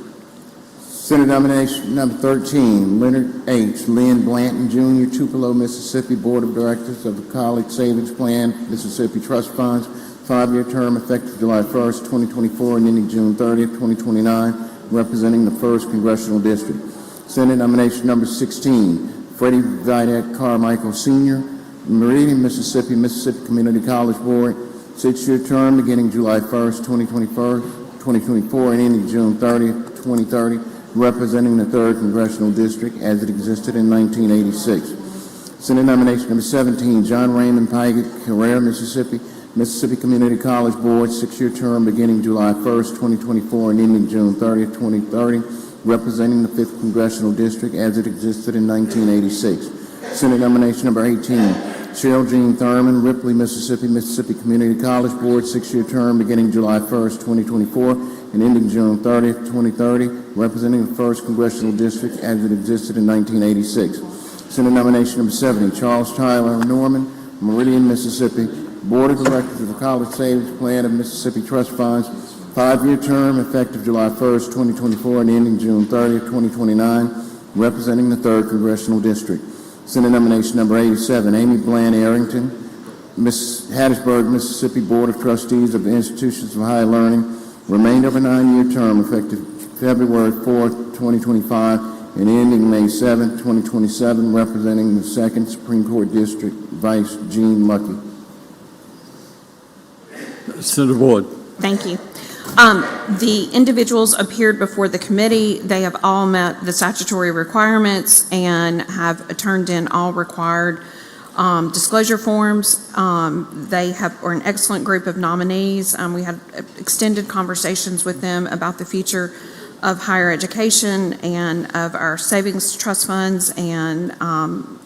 Senate nomination number 13, Leonard H. Lynn Blanton Jr., Tupelo, Mississippi, Board of Directors of the College Savings Plan, Mississippi Trust Funds, 5-year term effective July 1st, 2024 and ending June 30th, 2029, representing the 1st Congressional District. Senate nomination number 16, Freddie Vidak Carmichael Sr., Meridian, Mississippi, Mississippi Community College Board, 6-year term beginning July 1st, 2024 and ending June 30th, 2030, representing the 3rd Congressional District as it existed in 1986. Senate nomination number 17, John Raymond Pygott, Carrera, Mississippi, Mississippi Community College Board, 6-year term beginning July 1st, 2024 and ending June 30th, 2030, representing the 5th Congressional District as it existed in 1986. Senate nomination number 18, Cheryl Jean Thurman, Ripley, Mississippi, Mississippi Community College Board, 6-year term beginning July 1st, 2024 and ending June 30th, 2030, representing the 1st Congressional District as it existed in 1986. Senate nomination number 70, Charles Tyler Norman, Meridian, Mississippi, Board of Directors of the College Savings Plan of Mississippi Trust Funds, 5-year term effective July 1st, 2024 and ending June 30th, 2029, representing the 3rd Congressional District. Senate nomination number 87, Amy Bland Arrington, Miss Hattiesburg, Mississippi Board of Trustees of the Institutions of Higher Learning, remainder of a 9-year term effective February 4th, 2025 and ending May 7th, 2027, representing the 2nd Supreme Court District, Vice Gene Lucky. Senator Boyd. Thank you. The individuals appeared before the committee. They have all met the statutory requirements and have turned in all required disclosure forms. They are an excellent group of nominees. We had extended conversations with them about the future of higher education and of our savings trust funds and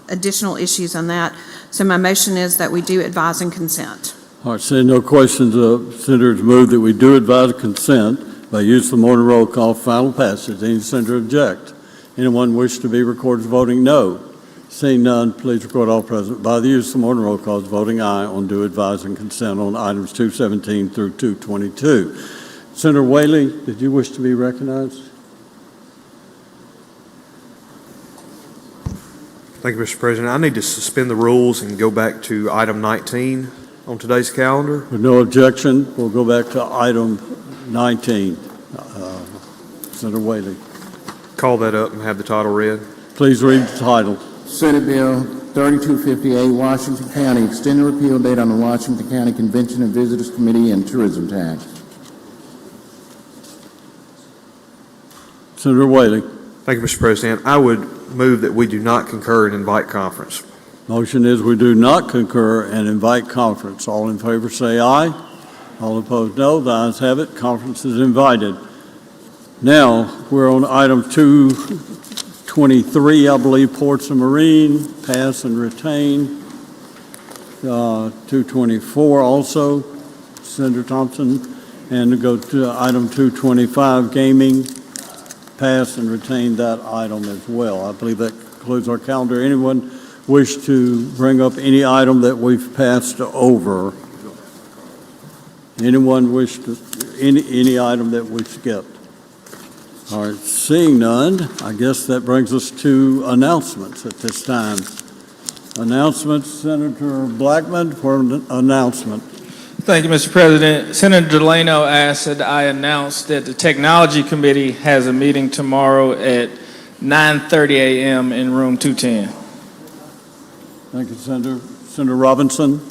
additional issues on that. So my motion is that we do advise and consent. All right, seeing no questions, senators move that we do advise consent by use of the morning roll call for final passage. Any senator object? Anyone wish to be recorded as voting no? Seeing none, please record all present by the use of the morning roll call as voting aye on do advise and consent on items 217 through 222. Senator Whaley, did you wish to be recognized? Thank you, Mr. President. I need to suspend the rules and go back to item 19 on today's calendar. With no objection, we'll go back to item 19. Senator Whaley. Call that up and have the title read. Please read the title. Senate Bill 3258, Washington County, extend the repeal date on the Washington County Convention and Visitors Committee and Tourism Tax. Senator Whaley. Thank you, Mr. President. I would move that we do not concur and invite conference. Motion is we do not concur and invite conference. All in favor say aye. All opposed no. The ayes have it. Conference is invited. Now, we're on item 223, I believe, Ports and Marine, pass and retain. 224 also, Senator Thompson. And to go to item 225, gaming, pass and retain that item as well. I believe that concludes our calendar. Anyone wish to bring up any item that we've passed over? Anyone wish to, any item that we've skipped? All right, seeing none, I guess that brings us to announcements at this time. Announcements, Senator Blackman for an announcement. Thank you, Mr. President. Senator Delano asked that I announce that the Technology Committee has a meeting tomorrow at 9:30 a.m. in room 210. Thank you, Senator. Senator Robinson.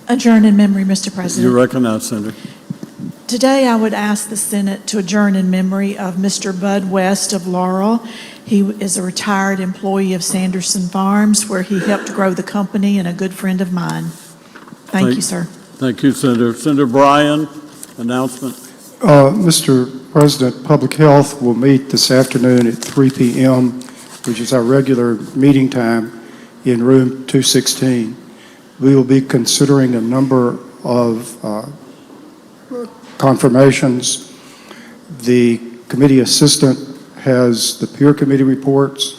Adjourn in memory, Mr. President. You recognize, Senator. Today, I would ask the Senate to adjourn in memory of Mr. Bud West of Laurel. He is a retired employee of Sanderson Farms, where he helped grow the company and a good friend of mine. Thank you, sir. Thank you, Senator. Senator Bryan, announcement. Mr. President, Public Health will meet this afternoon at 3 p.m., which is our regular meeting time, in room 216. We will be considering a number of confirmations. The committee assistant has the peer committee reports.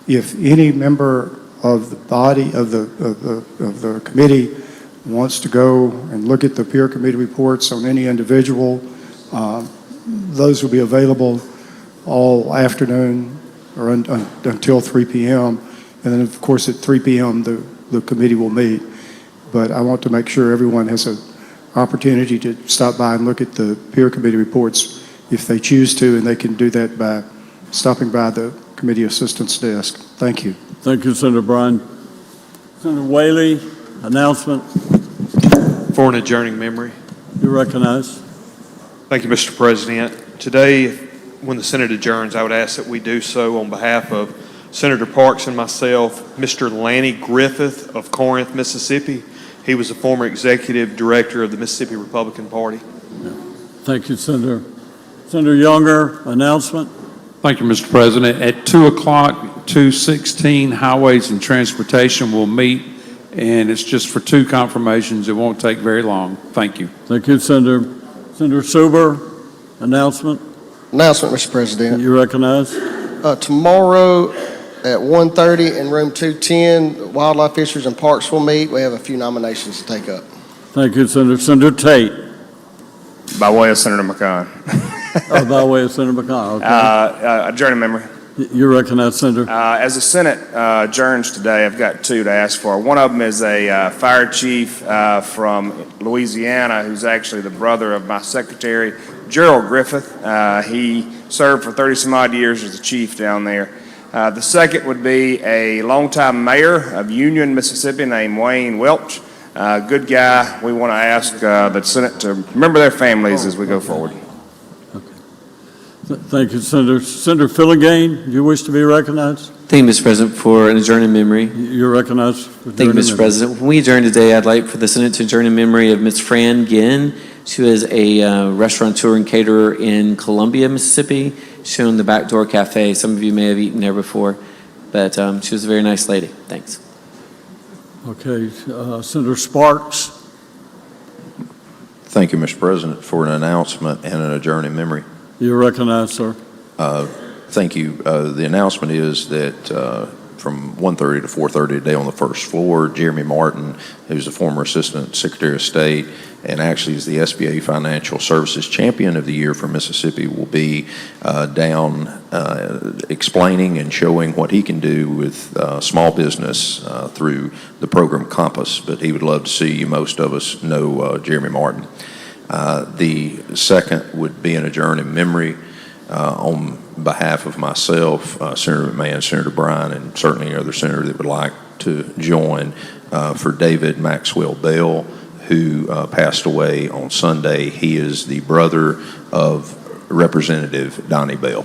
If any member of the body of the committee wants to go and look at the peer committee reports on any individual, those will be available all afternoon or until 3 p.m. And then, of course, at 3 p.m., the committee will meet. But I want to make sure everyone has an opportunity to stop by and look at the peer committee reports if they choose to, and they can do that by stopping by the committee assistant's desk. Thank you. Thank you, Senator Bryan. Senator Whaley, announcement. For an adjourning memory. You recognize. Thank you, Mr. President. Today, when the Senate adjourns, I would ask that we do so on behalf of Senator Parks and myself, Mr. Lanny Griffith of Corinth, Mississippi. He was a former executive director of the Mississippi Republican Party. Thank you, Senator. Senator Younger, announcement. Thank you, Mr. President. At 2 o'clock, 216 Highways and Transportation will meet, and it's just for 2 confirmations. It won't take very long. Thank you. Thank you, Senator. Senator Suber, announcement. Announcement, Mr. President. You recognize. Tomorrow at 1:30 in room 210. Wildlife Fisheries and Parks will meet. We have a few nominations to take up. Thank you, Senator. Senator Tate. By way of Senator McCon. By way of Senator McConnell, okay. Adjourn memory. You recognize, Senator. As the Senate adjourns today, I've got two to ask for. One of them is a fire chief from Louisiana who's actually the brother of my secretary, Gerald Griffith. He served for 30-some-odd years as the chief down there. The second would be a longtime mayor of Union, Mississippi, named Wayne Welch. Good guy. We want to ask the Senate to remember their families as we go forward. Thank you, Senator. Senator Filligan, do you wish to be recognized? Thank you, Mr. President, for an adjourn in memory. You're recognized. Thank you, Mr. President. When we adjourn today, I'd like for the Senate to adjourn in memory of Ms. Fran Ginn. She was a restaurateur and caterer in Columbia, Mississippi. She owned the Backdoor Cafe. Some of you may have eaten there before, but she was a very nice lady. Thanks. Okay, Senator Sparks. Thank you, Mr. President, for an announcement and an adjourn in memory. You're recognized, sir. Thank you. The announcement is that from 1:30 to 4:30 today on the first floor, Jeremy Martin, who's the former Assistant Secretary of State and actually is the SBA Financial Services Champion of the Year for Mississippi, will be down explaining and showing what he can do with small business through the program Compass. But he would love to see you. Most of us know Jeremy Martin. The second would be an adjourn in memory on behalf of myself, Senator McMahon, Senator Bryan, and certainly any other senator that would like to join for David Maxwell Bell, who passed away on Sunday. He is the brother of Representative Donnie Bell.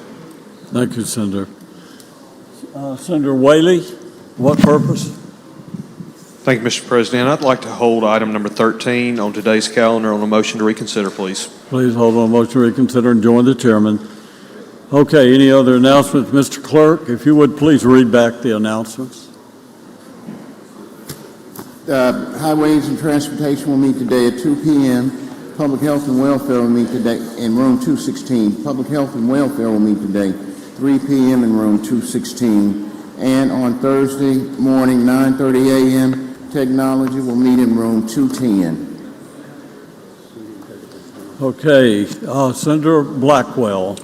Thank you, Senator. Senator Whaley, what purpose? Thank you, Mr. President. I'd like to hold item number 13 on today's calendar on a motion to reconsider, please. Please hold on a motion to reconsider and join the chairman. Okay, any other announcements? Mr. Clerk, if you would please read back the announcements. Highways and Transportation will meet today at 2 p.m. Public Health and Welfare will meet today in room 216. Public Health and Welfare will meet today 3 p.m. in room 216. And on Thursday morning, 9:30 a.m., Technology will meet in room 210. Okay, Senator Blackwell.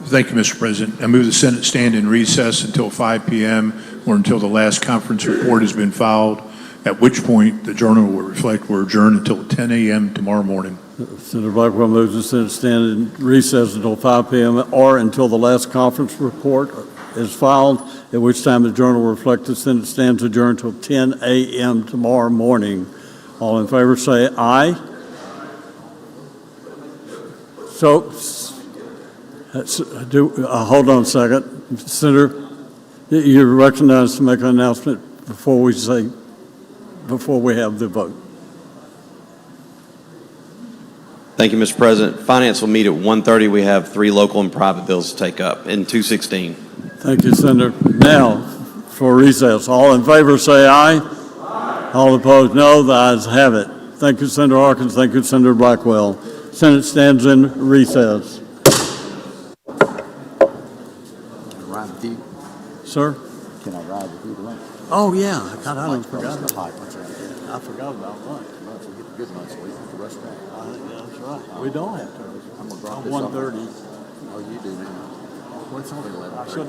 Thank you, Mr. President. I move the Senate stand in recess until 5 p.m. or until the last conference report has been filed, at which point the journal will reflect we're adjourned until 10 a.m. tomorrow morning. Senator Blackwell moves the Senate stand in recess until 5 p.m. or until the last conference report is filed, at which time the journal will reflect the Senate stands adjourned until 10 a.m. tomorrow morning. All in favor say aye. So, hold on a second. Senator, you're recognized to make an announcement before we have the vote. Thank you, Mr. President. Finance will meet at 1:30. We have 3 local and private bills to take up in 216. Thank you, Senator. Now, for recess, all in favor say aye. Aye. All opposed, no. The ayes have it. Thank you, Senator Harkins. Thank you, Senator Blackwell. Senate stands in recess. Can I ride with you? Sir? Can I ride with you to lunch? Oh, yeah. God, I forgot. I forgot about lunch. Lunch, we get the good lunch, so we have to rush back. That's right. We don't have to. I'm going to drop On this 1:30. Oh, you do now. What's on 11?